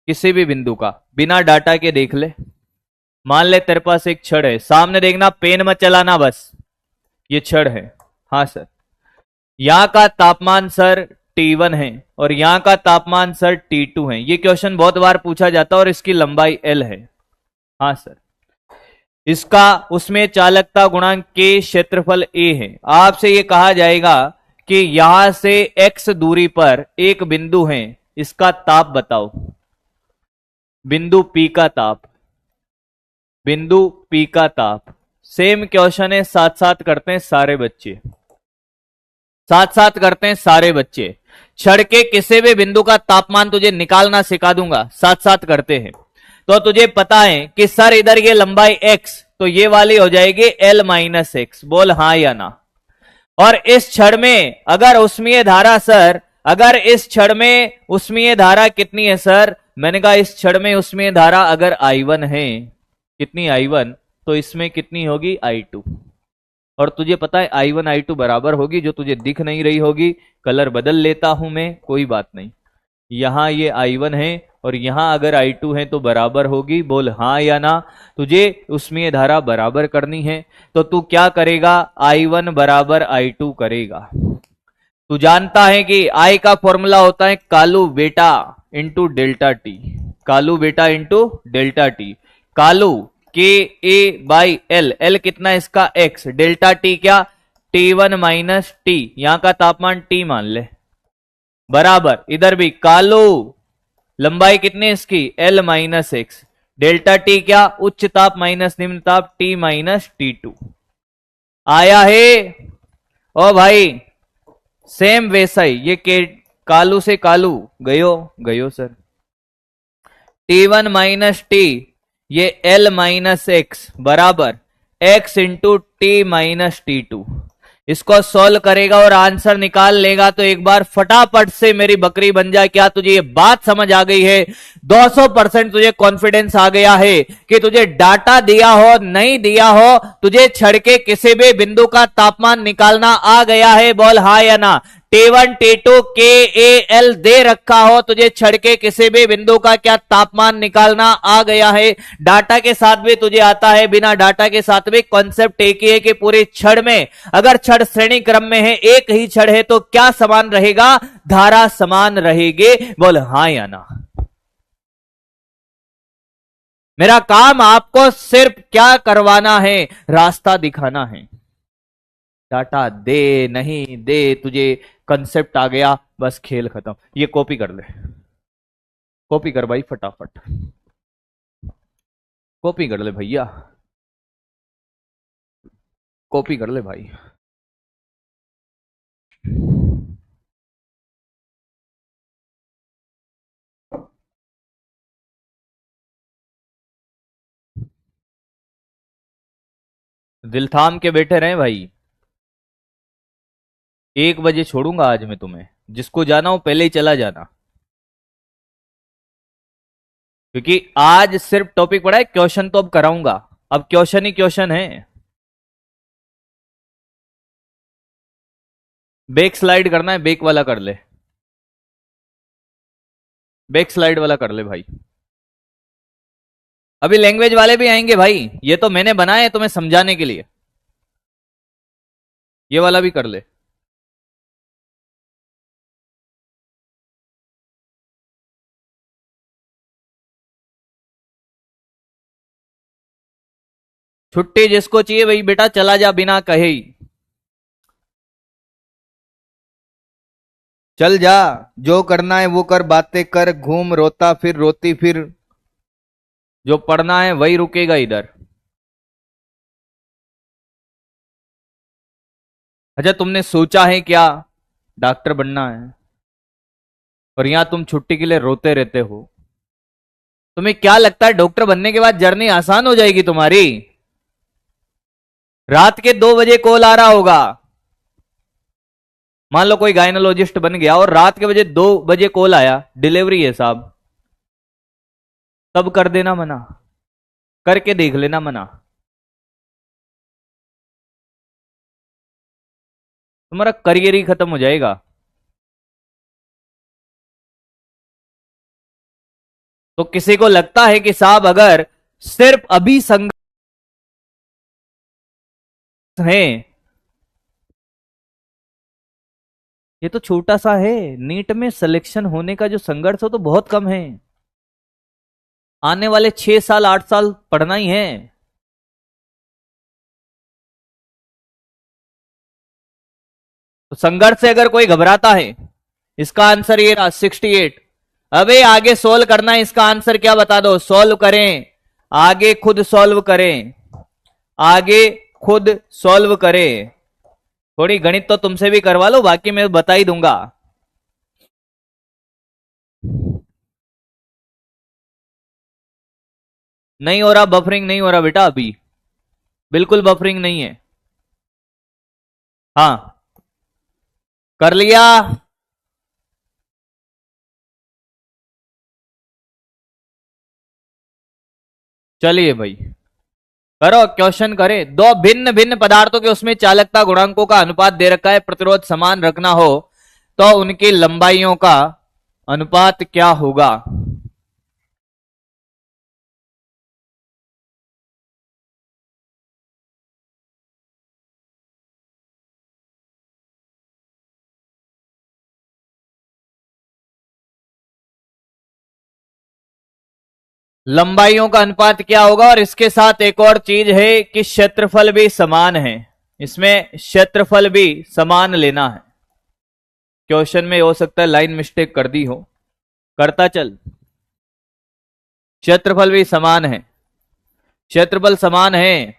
किसी भी बिंदु का, बिना डाटा के देख ले। मान ले तेरे पास एक छड़ है, सामने देखना, पेन मत चलाना बस, ये छड़ है, हाँ सर, यहां का तापमान सर T1 है और यहां का तापमान सर T2 है। ये क्वेश्चन बहुत बार पूछा जाता है और इसकी लंबाई L है, हाँ सर, इसका उसमें चालकता गुणांक के क्षेत्रफल A है। आपसे ये कहा जाएगा कि यहां से x दूरी पर एक बिंदु है, इसका ताप बताओ, बिंदु P का ताप, बिंदु P का ताप। सेम क्वेश्चन है, साथ साथ करते हैं सारे बच्चे, साथ साथ करते हैं सारे बच्चे। छड़ के किसी भी बिंदु का तापमान तुझे निकालना सिखा दूंगा, साथ साथ करते हैं। तो तुझे पता है कि सर इधर ये लंबाई x, तो ये वाली हो जाएगी L माइनस एक्स, बोल हाँ या ना। और इस छड़ में अगर उष्मीय धारा सर, अगर इस छड़ में उष्मीय धारा कितनी है सर, मैंने कहा इस छड़ में उष्मीय धारा अगर I1 है, कितनी I1, तो इसमें कितनी होगी I2। और तुझे पता है I1 I2 बराबर होगी, जो तुझे दिख नहीं रही होगी, कलर बदल लेता हूं मैं, कोई बात नहीं। यहां ये I1 है और यहां अगर I2 है तो बराबर होगी, बोल हाँ या ना। तुझे उसमें धारा बराबर करनी है तो तू क्या करेगा, I1 बराबर I2 करेगा। तू जानता है कि I का फॉर्मूला होता है कालू बेटा इंटू डेल्टा टी, कालू बेटा इंटू डेल्टा टी। कालू के ए बाई एल, एल कितना इसका x, डेल्टा टी क्या T1 माइनस टी, यहां का तापमान T मान ले, बराबर इधर भी कालो, लंबाई कितनी इसकी L minus x, delta T क्या उच्च ताप माइनस निम्न ताप T माइनस T2। आया है ओ भाई, सेम वैसा ही ये के कालू से कालू गयो गयो सर, T1 माइनस टी, ये L माइनस एक्स बराबर x into T minus T2। इसको सॉल्व करेगा और आंसर निकाल लेगा तो एक बार फटाफट से मेरी बकरी बन जाए। क्या तुझे ये बात समझ आ गई है? 200% तुझे कॉन्फिडेंस आ गया है कि तुझे डाटा दिया हो नहीं दिया हो, तुझे छड़ के किसी भी बिंदु का तापमान निकालना आ गया है, बोल हाँ या ना। T1 T2 के ए एल दे रखा हो, तुझे छड़ के किसी भी बिंदु का क्या तापमान निकालना आ गया है। डाटा के साथ भी तुझे आता है, बिना डाटा के साथ भी कॉन्सेप्ट एक ही है कि पूरी छड़ में अगर छड़ श्रेणी क्रम में है, एक ही छड़ है, तो क्या समान रहेगा, धारा समान रहेगी, बोल हाँ या ना। मेरा काम आपको सिर्फ क्या करवाना है, रास्ता दिखाना है। डाटा दे नहीं दे, तुझे कंसेप्ट आ गया, बस खेल खत्म। ये कॉपी कर ले, कॉपी कर भाई फटाफट, कॉपी कर ले भैया, कॉपी कर ले भाई। दिल थाम के बैठे रहे भाई। 1 बजे छोड़ूंगा आज मैं तुम्हें, जिसको जाना हो पहले ही चला जाना, क्योंकि आज सिर्फ टॉपिक पढ़ा है, क्वेश्चन तो अब कराऊंगा। अब क्वेश्चन ही क्वेश्चन है। बैक स्लाइड करना है, बैक वाला कर ले, बैक स्लाइड वाला कर ले भाई। अभी लैंग्वेज वाले भी आएंगे भाई, ये तो मैंने बनाए हैं तुम्हें समझाने के लिए। ये वाला भी कर ले। छुट्टी जिसको चाहिए भाई बेटा चला जा बिना कहे ही, चल जा, जो करना है वो कर, बातें कर, घूम, रोता फिर, रोती फिर, जो पढ़ना है वही रुकेगा इधर। अच्छा तुमने सोचा है क्या डॉक्टर बनना है, और यहां तुम छुट्टी के लिए रोते रहते हो। तुम्हें क्या लगता है डॉक्टर बनने के बाद जर्नी आसान हो जाएगी तुम्हारी? रात के 2 बजे कॉल आ रहा होगा, मान लो कोई गायनोलॉजिस्ट बन गया और रात के 2 बजे कॉल आया, डिलीवरी है साहब, तब कर देना मना, करके देख लेना मना, तुम्हारा करियर ही खत्म हो जाएगा। तो किसी को लगता है कि साहब अगर सिर्फ अभी संघर्ष है, ये तो छोटा सा है, नीट में सिलेक्शन होने का जो संघर्ष हो तो बहुत कम है, आने वाले 6 साल 8 साल पढ़ना ही है। तो संघर्ष से अगर कोई घबराता है, इसका आंसर ये रहा 68। अबे आगे सोल्व करना है, इसका आंसर क्या बता दो, सोल्व करें, आगे खुद सोल्व करें, आगे खुद सोल्व करें। थोड़ी गणित तो तुमसे भी करवा लो, बाकी मैं बता ही दूंगा। नहीं हो रहा, बफरिंग नहीं हो रहा बेटा, अभी बिल्कुल बफरिंग नहीं है। हाँ कर लिया। चलिए भाई करो, क्वेश्चन करे। दो भिन्न भिन्न पदार्थों के उसमें चालकता गुणांकों का अनुपात दे रखा है, प्रतिरोध समान रखना हो तो उनकी लंबाइयों का अनुपात क्या होगा? लंबाइयों का अनुपात क्या होगा, और इसके साथ एक और चीज है कि क्षेत्रफल भी समान है, इसमें क्षेत्रफल भी समान लेना है। क्वेश्चन में हो सकता है लाइन मिस्टेक कर दी हो, करता चल। क्षेत्रफल भी समान है, क्षेत्रफल समान है।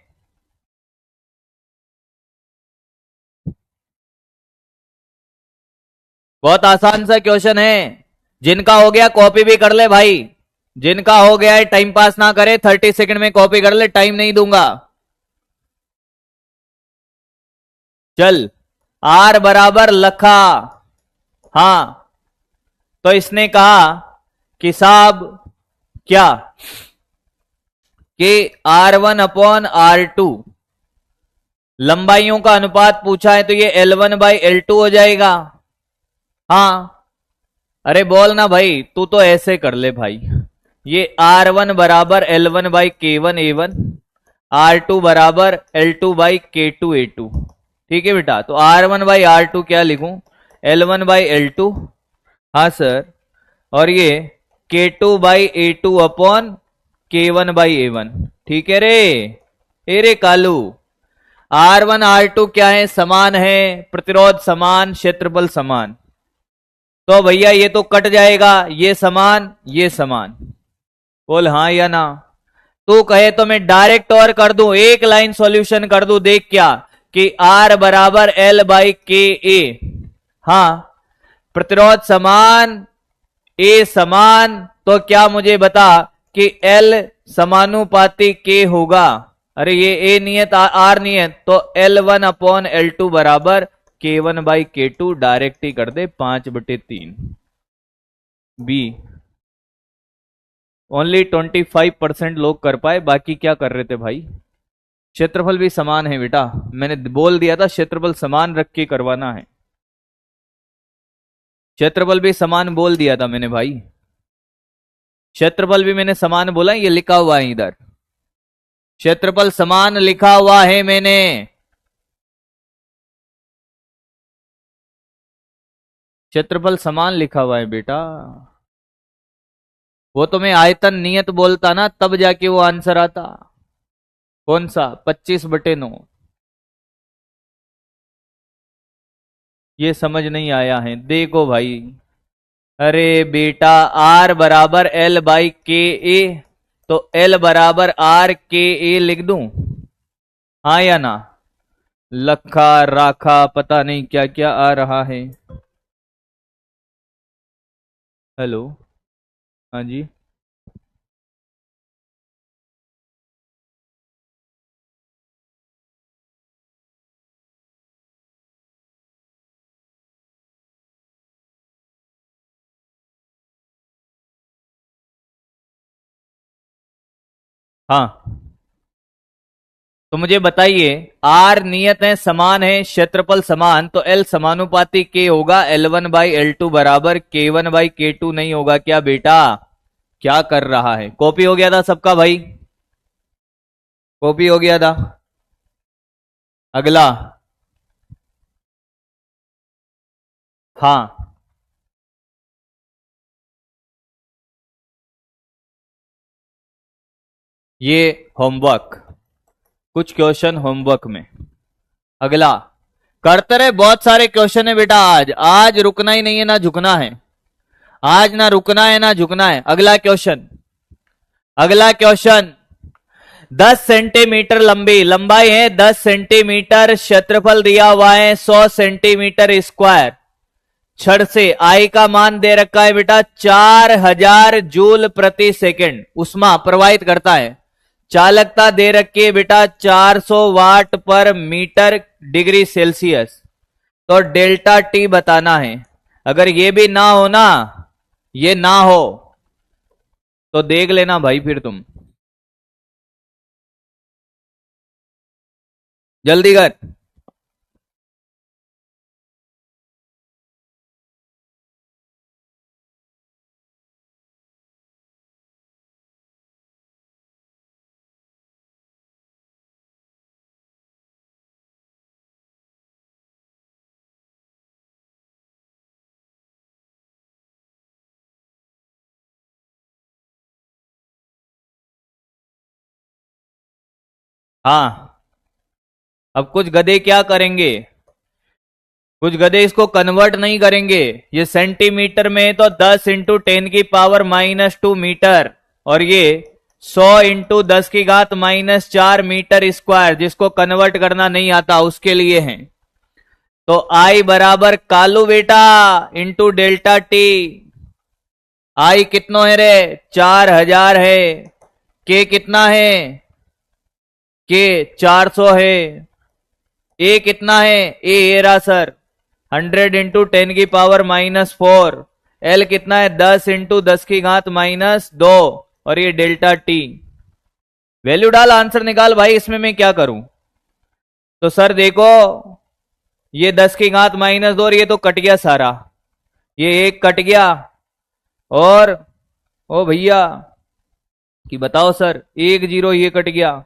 बहुत आसान सा क्वेश्चन है, जिनका हो गया कॉपी भी कर ले भाई, जिनका हो गया है टाइम पास ना करे, 30 सेकंड में कॉपी कर ले, टाइम नहीं दूंगा। चल आर बराबर लखा, हाँ तो इसने कहा कि साहब क्या कि R1/R2 लंबाइयों का अनुपात पूछा है, तो ये L1/L2 हो जाएगा। हाँ अरे बोल ना भाई, तू तो ऐसे कर ले भाई, ये R1 बराबर L1/K1A1, R2 बराबर L2/K2A2। ठीक है बेटा, तो R1/R2 क्या लिखूं, L1/L2, हाँ सर, और ये K2/A2 अपॉन K1/A1। ठीक है रे, ए रे कालू, R1 R2 क्या है, समान है, प्रतिरोध समान, क्षेत्रफल समान, तो भैया ये तो कट जाएगा, ये समान ये समान। बोल हाँ या ना। तू कहे तो मैं डायरेक्ट और कर दूं, एक लाइन सॉल्यूशन कर दूं, देख क्या कि R बराबर L/K A, हाँ प्रतिरोध समान, A समान, तो क्या मुझे बता कि L समानुपाती K होगा। अरे ये A नहीं है तो R नहीं है, तो L1/L2 बराबर K1/K2 डायरेक्ट ही कर दे 5/3। बी ओनली 25% लोग कर पाए, बाकी क्या कर रहे थे भाई? क्षेत्रफल भी समान है बेटा, मैंने बोल दिया था क्षेत्रफल समान रख के करवाना है। क्षेत्रफल भी समान बोल दिया था मैंने भाई, क्षेत्रफल भी मैंने समान बोला, ये लिखा हुआ है इधर, क्षेत्रफल समान लिखा हुआ है मैंने। क्षेत्रफल समान लिखा हुआ है बेटा। वो तो मैं आयतन नियत बोलता ना, तब जाके वो आंसर आता। कौन सा? 25/9। ये समझ नहीं आया है, देखो भाई। अरे बेटा, आर बराबर एल बाई के ए, तो एल बराबर आर के ए लिख दूं, हाँ या ना? लखा राखा पता नहीं क्या क्या आ रहा है। हेलो, हाँ जी। हाँ, तो मुझे बताइए, आर नियत है, समान है, क्षेत्रफल समान, तो एल समानुपाती के होगा L1/L2 बराबर K1/K2 नहीं होगा क्या बेटा? क्या कर रहा है? कॉपी हो गया था सबका भाई? कॉपी हो गया था। अगला, हाँ, ये होमवर्क, कुछ क्वेश्चन होमवर्क में। अगला, करते रहे, बहुत सारे क्वेश्चन है बेटा, आज आज रुकना ही नहीं है ना झुकना है, आज ना रुकना है ना झुकना है। अगला क्वेश्चन, अगला क्वेश्चन, 10 सेंटीमीटर लंबी, लंबाई है 10 सेंटीमीटर, क्षेत्रफल दिया हुआ है 100 सेंटीमीटर स्क्वायर, छड़ से आई का मान दे रखा है बेटा 4000 जूल प्रति सेकंड उष्मा प्रवाहित करता है, चालकता दे रखी है बेटा 400 वाट पर मीटर डिग्री सेल्सियस, तो डेल्टा टी बताना है। अगर ये भी ना हो ना, ये ना हो तो देख लेना भाई, फिर तुम जल्दी कर। हाँ, अब कुछ गधे क्या करेंगे, कुछ गधे इसको कन्वर्ट नहीं करेंगे, ये सेंटीमीटर में है तो 10 इंटू 10⁻⁻2 मीटर, और ये 100 इंटू 10⁻⁻4 मीटर स्क्वायर, जिसको कन्वर्ट करना नहीं आता उसके लिए है। तो आई बराबर कालू बेटा इंटू डेल्टा टी, आई कितना है रे? 4000 है, के कितना है? के 400 है, ए कितना है? ए एरा सर 100 इंटू 10⁻⁻4, एल कितना है? 10 इंटू 10⁻⁻2, और ये डेल्टा टी। वैल्यू डाल, आंसर निकाल भाई, इसमें मैं क्या करूं? तो सर देखो, ये 10⁻⁻2 और ये तो कट गया सारा, ये एक कट गया, और ओ भैया कि बताओ सर, 1 0 ये कट गया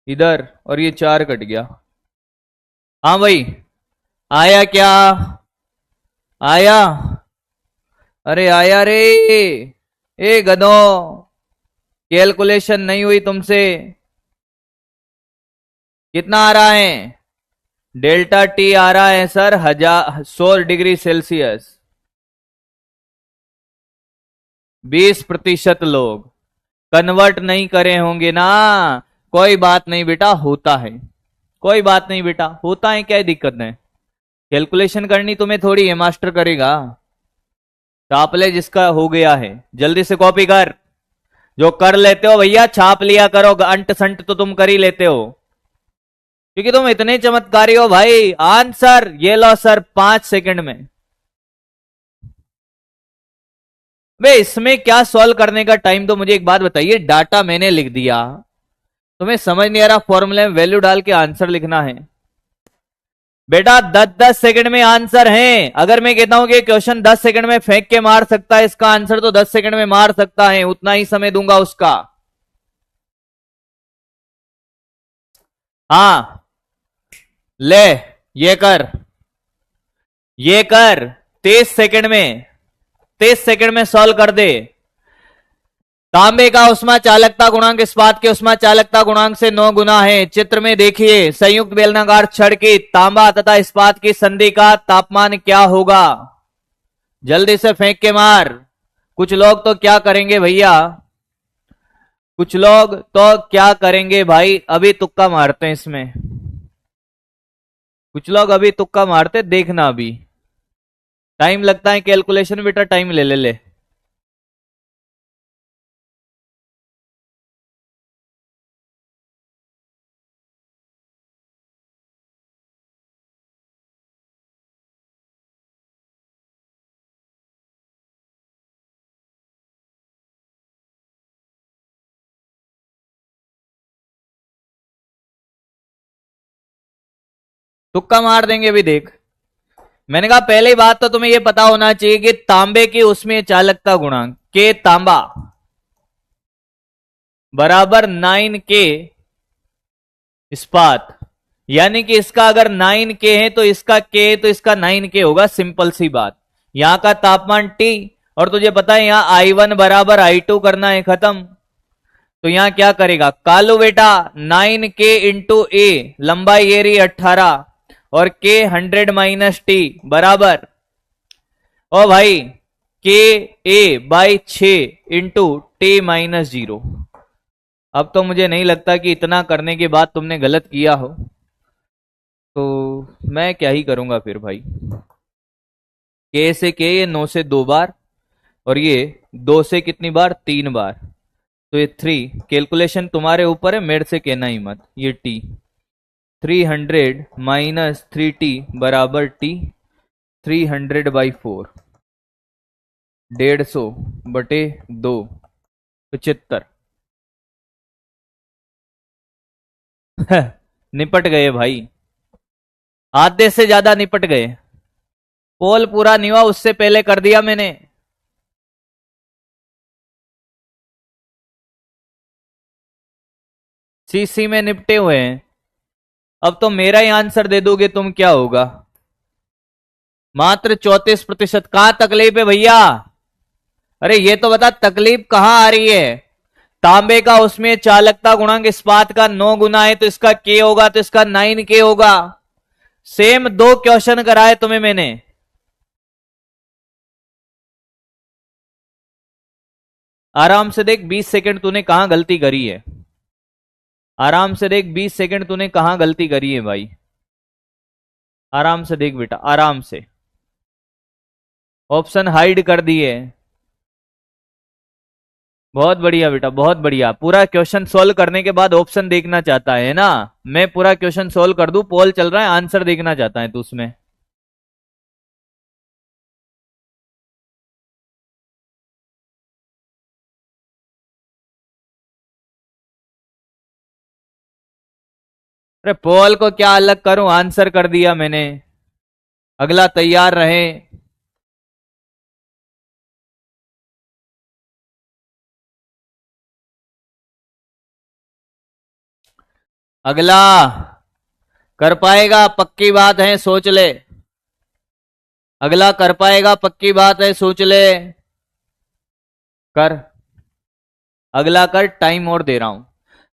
इधर, और ये 4 कट गया। हाँ भाई, आया क्या? आया? अरे आया रे, ए गधो, कैलकुलेशन नहीं हुई तुमसे। कितना आ रहा है? डेल्टा टी आ रहा है सर 100 डिग्री सेल्सियस। 20% लोग कन्वर्ट नहीं करे होंगे ना, कोई बात नहीं बेटा, होता है, कोई बात नहीं बेटा, होता है, क्या दिक्कत है? कैलकुलेशन करनी तुम्हें थोड़ी है, मास्टर करेगा। छाप ले जिसका हो गया है, जल्दी से कॉपी कर, जो कर लेते हो भैया छाप लिया करो, अंट संट तो तुम कर ही लेते हो, क्योंकि तुम इतने चमत्कारी हो भाई। आंसर ये लो सर 5 सेकंड में। वे इसमें क्या सॉल्व करने का टाइम, तो मुझे एक बात बताइए, डाटा मैंने लिख दिया, तुम्हें समझ नहीं आ रहा, फॉर्मूले में वैल्यू डाल के आंसर लिखना है। बेटा 10-10 सेकंड में आंसर है। अगर मैं कहता हूं कि क्वेश्चन 10 सेकंड में फेंक के मार सकता है इसका आंसर, तो 10 सेकंड में मार सकता है, उतना ही समय दूंगा उसका। हाँ ले, ये कर, ये कर, 23 सेकंड में, 23 सेकंड में सॉल्व कर दे। तांबे का उष्मा चालकता गुणांक इस्पात के उष्मा चालकता गुणांक से 9 गुना है। चित्र में देखिए, संयुक्त बेलनाकार छड़ की तांबा तथा इस्पात की संधि का तापमान क्या होगा? जल्दी से फेंक के मार। कुछ लोग तो क्या करेंगे भैया, कुछ लोग तो क्या करेंगे भाई, अभी तुक्का मारते हैं इसमें। कुछ लोग अभी तुक्का मारते, देखना अभी टाइम लगता है कैलकुलेशन, बेटा टाइम ले ले ले। तुक्का मार देंगे अभी देख। मैंने कहा पहली बात तो तुम्हें यह पता होना चाहिए कि तांबे की उसमें चालकता गुणांक के तांबा बराबर 9 के इस्पात, यानी कि इसका अगर 9 के है तो इसका के है तो इसका 9 के होगा, सिंपल सी बात। यहां का तापमान T, और तुझे पता है यहां I1 बराबर I2 करना है, खत्म। तो यहां क्या करेगा कालू बेटा, 9 के इंटू ए, लंबाई एरी 18 और के 100 माइनस टी बराबर, ओ भाई के ए बाई 6 इंटू टी माइनस 0। अब तो मुझे नहीं लगता कि इतना करने के बाद तुमने गलत किया हो, तो मैं क्या ही करूंगा फिर भाई। के से के, ये 9 से 2 बार, और ये 2 से कितनी बार, 3 बार, तो ये 3। कैलकुलेशन तुम्हारे ऊपर है, मेरे से कहना ही मत। ये टी 300 माइनस 3t बराबर टी 300/4, 150/2, 75। निपट गए भाई, आधे से ज्यादा निपट गए। पोल पूरा नहीं हुआ, उससे पहले कर दिया मैंने। सीसी में निपटे हुए हैं। अब तो मेरा ही आंसर दे दोगे तुम, क्या होगा? मात्र 34%। कहां तकलीफ है भैया? अरे ये तो बता तकलीफ कहां आ रही है। तांबे का उसमें चालकता गुणांक इस्पात का 9 गुना है, तो इसका के होगा, तो इसका 9 के होगा। सेम 2 क्वेश्चन कराए तुम्हें मैंने। आराम से देख 20 सेकंड तूने कहां गलती करी है। आराम से देख 20 सेकंड तूने कहां गलती करी है भाई। आराम से देख बेटा, आराम से। ऑप्शन हाइड कर दिए। बहुत बढ़िया बेटा, बहुत बढ़िया। पूरा क्वेश्चन सोल्व करने के बाद ऑप्शन देखना चाहता है ना? मैं पूरा क्वेश्चन सोल्व कर दूं, पोल चल रहा है, आंसर देखना चाहता है तू उसमें। अरे पोल को क्या अलग करूं, आंसर कर दिया मैंने। अगला तैयार रहे। अगला कर पाएगा, पक्की बात है, सोच ले। अगला कर पाएगा, पक्की बात है, सोच ले। कर, अगला कर, टाइम और दे रहा हूं।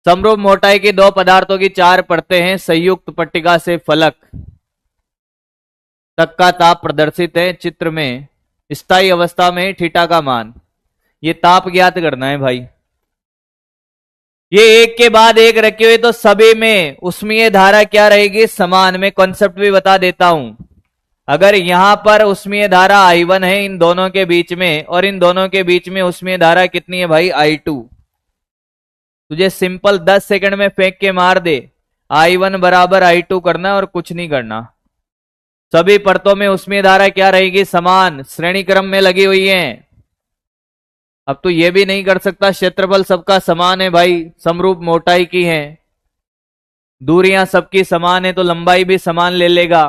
समरूप मोटाई की 2 पदार्थों की 4 परतें हैं, संयुक्त पट्टिका से फलक तक का ताप प्रदर्शित है। चित्र में स्थायी अवस्था में थीटा का मान, ये ताप ज्ञात करना है भाई। ये एक के बाद एक रखे हुए, तो सभी में उष्मीय धारा क्या रहेगी, समान। में कॉन्सेप्ट भी बता देता हूं। अगर यहां पर उष्मीय धारा I1 है इन दोनों के बीच में, और इन दोनों के बीच में उष्मीय धारा कितनी है भाई, I2। तुझे सिंपल 10 सेकंड में फेंक के मार दे। I1 बराबर I2 करना है और कुछ नहीं करना। सभी परतों में उसमें धारा क्या रहेगी? समान, श्रेणी क्रम में लगी हुई है। अब तो ये भी नहीं कर सकता क्षेत्रफल सबका समान है भाई, समरूप मोटाई की है, दूरियां सबकी समान है तो लंबाई भी समान ले लेगा।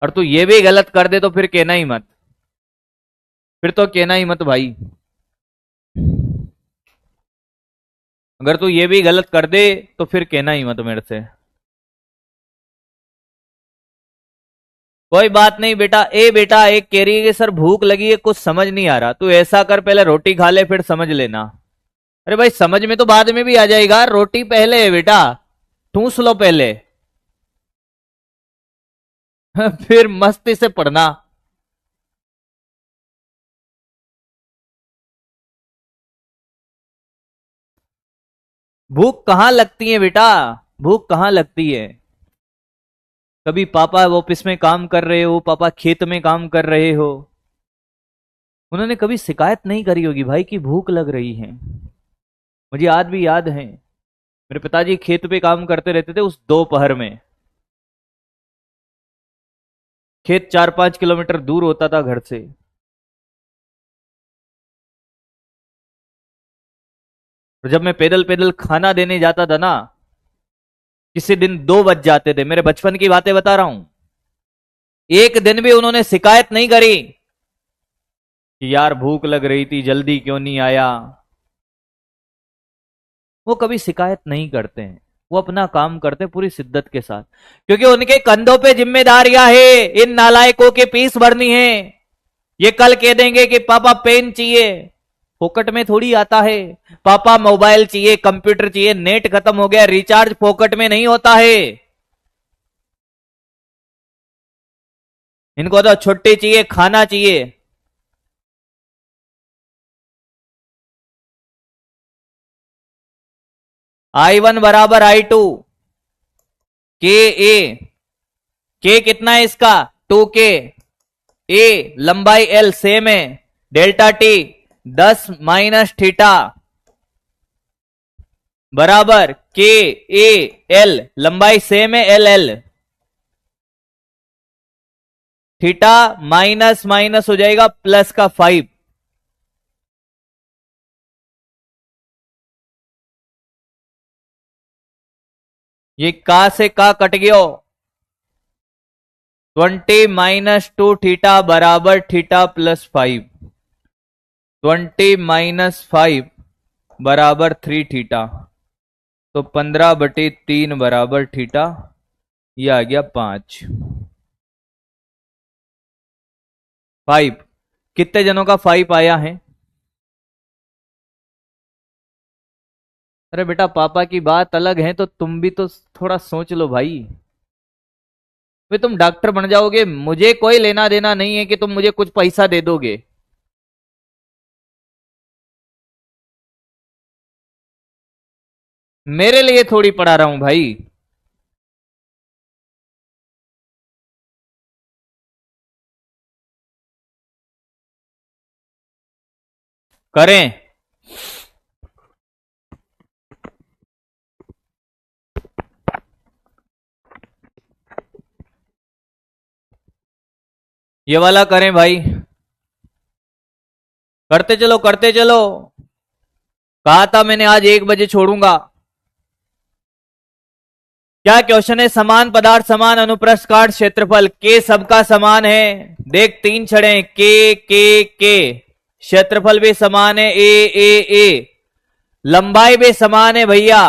और तू ये भी गलत कर दे तो फिर कहना ही मत, फिर तो कहना ही मत भाई। अगर तू ये भी गलत कर दे तो फिर कहना ही मत मेरे से। कोई बात नहीं बेटा। बेटा एक कह रही है कि सर भूख लगी है, कुछ समझ नहीं आ रहा। तू ऐसा कर, पहले रोटी खा ले फिर समझ लेना। अरे भाई समझ में तो बाद में भी आ जाएगा, रोटी पहले है बेटा, ठूस लो पहले। फिर मस्ती से पढ़ना। भूख कहाँ लगती है बेटा, भूख कहाँ लगती है? कभी पापा ऑफिस में काम कर रहे हो, पापा खेत में काम कर रहे हो, उन्होंने कभी शिकायत नहीं करी होगी भाई कि भूख लग रही है। मुझे आज भी याद है, मेरे पिताजी खेत पे काम करते रहते थे। उस दोपहर में खेत 4-5 किलोमीटर दूर होता था घर से। और जब मैं पैदल पैदल खाना देने जाता था ना, किसी दिन 2 बज जाते थे। मेरे बचपन की बातें बता रहा हूं। एक दिन भी उन्होंने शिकायत नहीं करी कि यार भूख लग रही थी जल्दी क्यों नहीं आया। वो कभी शिकायत नहीं करते हैं, वो अपना काम करते हैं पूरी शिद्दत के साथ, क्योंकि उनके कंधों पे जिम्मेदारियां है। इन नालायकों के फीस भरनी है। ये कल कह देंगे कि पापा पेन चाहिए, फोकट में थोड़ी आता है। पापा मोबाइल चाहिए, कंप्यूटर चाहिए, नेट खत्म हो गया, रिचार्ज फोकट में नहीं होता है। इनको तो छुट्टी चाहिए, खाना चाहिए। I1 बराबर I2, के ए, के कितना है इसका? 2K। ए लंबाई L सेम है, डेल्टा टी 10 माइनस थीटा बराबर के ए एल, लंबाई सेम है L L. Theta minus minus हो जाएगा प्लस का 5। ये का से का कट गयो। 20 - 2 थीटा बराबर थीटा प्लस 5। 20 - 5 बराबर 3 थीटा। तो 15/3 बराबर थीटा। ये आ गया 5। 5 कितने जनों का 5 आया है? अरे बेटा पापा की बात अलग है, तो तुम भी तो थोड़ा सोच लो भाई। वे तुम डॉक्टर बन जाओगे, मुझे कोई लेना देना नहीं है कि तुम मुझे कुछ पैसा दे दोगे। मेरे लिए थोड़ी पढ़ा रहा हूं भाई। करें। ये वाला करें भाई। करते चलो करते चलो। कहा था मैंने आज 1 बजे छोड़ूंगा। क्या क्वेश्चन है? समान पदार्थ समान अनुप्रस्थ काट क्षेत्रफल के सबका समान है। देख 3 छड़े के क्षेत्रफल भी समान है ए। लंबाई भी समान है भैया,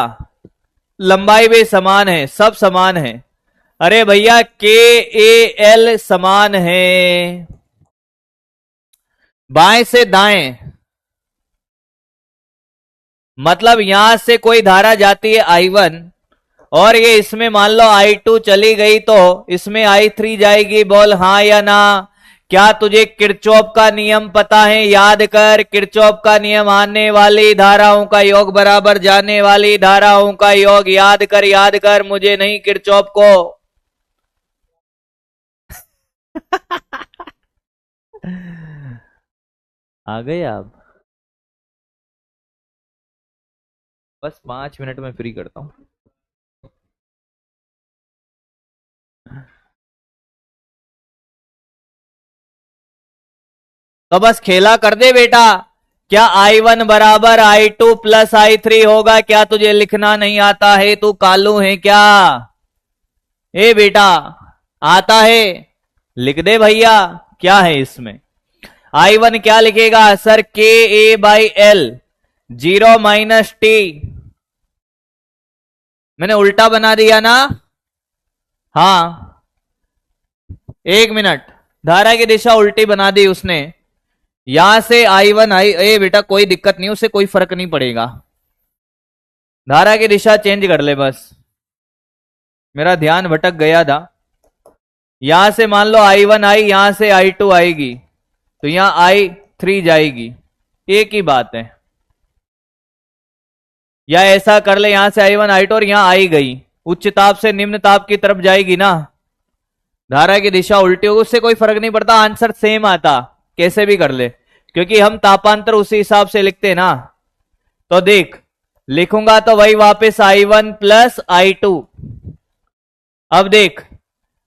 लंबाई भी समान है, सब समान है। अरे भैया के ए एल समान है। बाएं से दाएं, मतलब यहां से कोई धारा जाती है I1 और ये इसमें मान लो I2 चली गई, तो इसमें I3 जाएगी। बोल हाँ या ना। क्या तुझे किरचॉफ का नियम पता है? याद कर, किरचॉफ का नियम, आने वाली धाराओं का योग बराबर जाने वाली धाराओं का योग। याद कर याद कर, मुझे नहीं किरचॉफ को। आ गए आप? बस 5 मिनट में फ्री करता हूं। तो बस खेला कर दे बेटा। क्या I1 बराबर I2 प्लस I3 होगा? क्या तुझे लिखना नहीं आता है? तू कालू है क्या? ए बेटा आता है? लिख दे भैया। क्या है इसमें? I1 क्या लिखेगा सर? KA/L 0 - T। मैंने उल्टा बना दिया ना? हाँ, एक मिनट। धारा की दिशा उल्टी बना दी उसने। यहां से I1 ए बेटा कोई दिक्कत नहीं, उससे कोई फर्क नहीं पड़ेगा। धारा की दिशा चेंज कर ले बस। मेरा ध्यान भटक गया था। यहां से मान लो I1 आई, यहां से I2 आएगी, तो यहां I3 जाएगी। एक ही बात है। या ऐसा कर ले, यहां से I1 I2 और यहां आई गई, उच्च ताप से निम्न ताप की तरफ जाएगी ना। धारा की दिशा उल्टी होगी, उससे कोई फर्क नहीं पड़ता, आंसर सेम आता। कैसे भी कर ले, क्योंकि हम तापांतर उसी हिसाब से लिखते ना। तो देख, लिखूंगा तो वही वापस I1 प्लस I2। अब देख,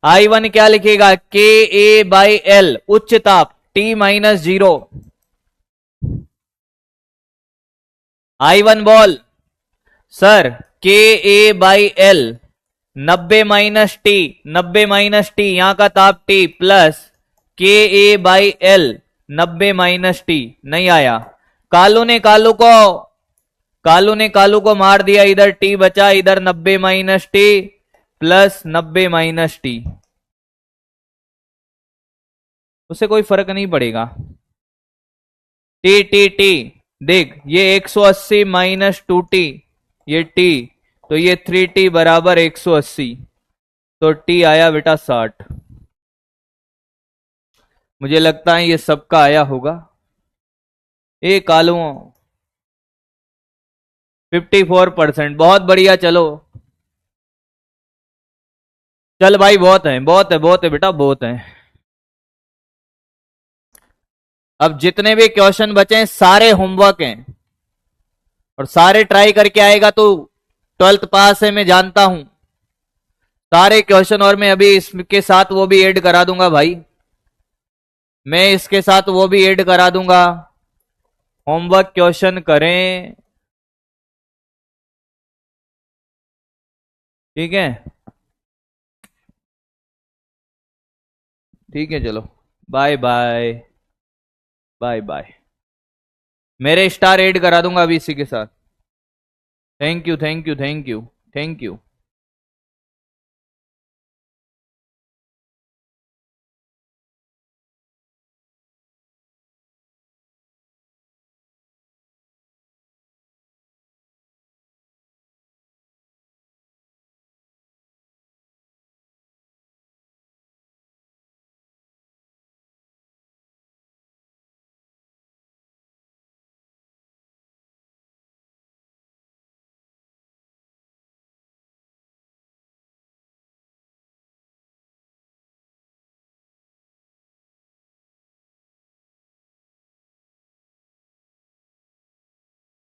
I1 क्या लिखेगा? KA/L उच्च ताप T-0। I1 बोल सर। KA/L 90 - T यहां का ताप T प्लस KA/L 90 - नहीं आया। कालू ने कालू को मार दिया। इधर T बचा, इधर 90 - T प्लस 90 - T। उससे कोई फर्क नहीं पड़ेगा। T देख, ये 180 माइनस 2T, ये T, तो ये 3T बराबर 180, तो T आया बेटा 60। मुझे लगता है ये सबका आया होगा। ए कालू 54%, बहुत बढ़िया। चलो चल भाई, बहुत है बहुत है बहुत है बेटा, बहुत है। अब जितने भी क्वेश्चन बचे हैं सारे होमवर्क हैं, और सारे ट्राई करके आएगा तो 12th पास है, मैं जानता हूं। सारे क्वेश्चन, और मैं अभी इसके साथ वो भी ऐड करा दूंगा भाई, मैं इसके साथ वो भी ऐड करा दूंगा। होमवर्क क्वेश्चन करें, ठीक है? ठीक है, चलो बाय बाय। Bye bye. मेरे स्टार ऐड करा दूंगा अभी इसी के साथ। Thank you thank you thank you thank you.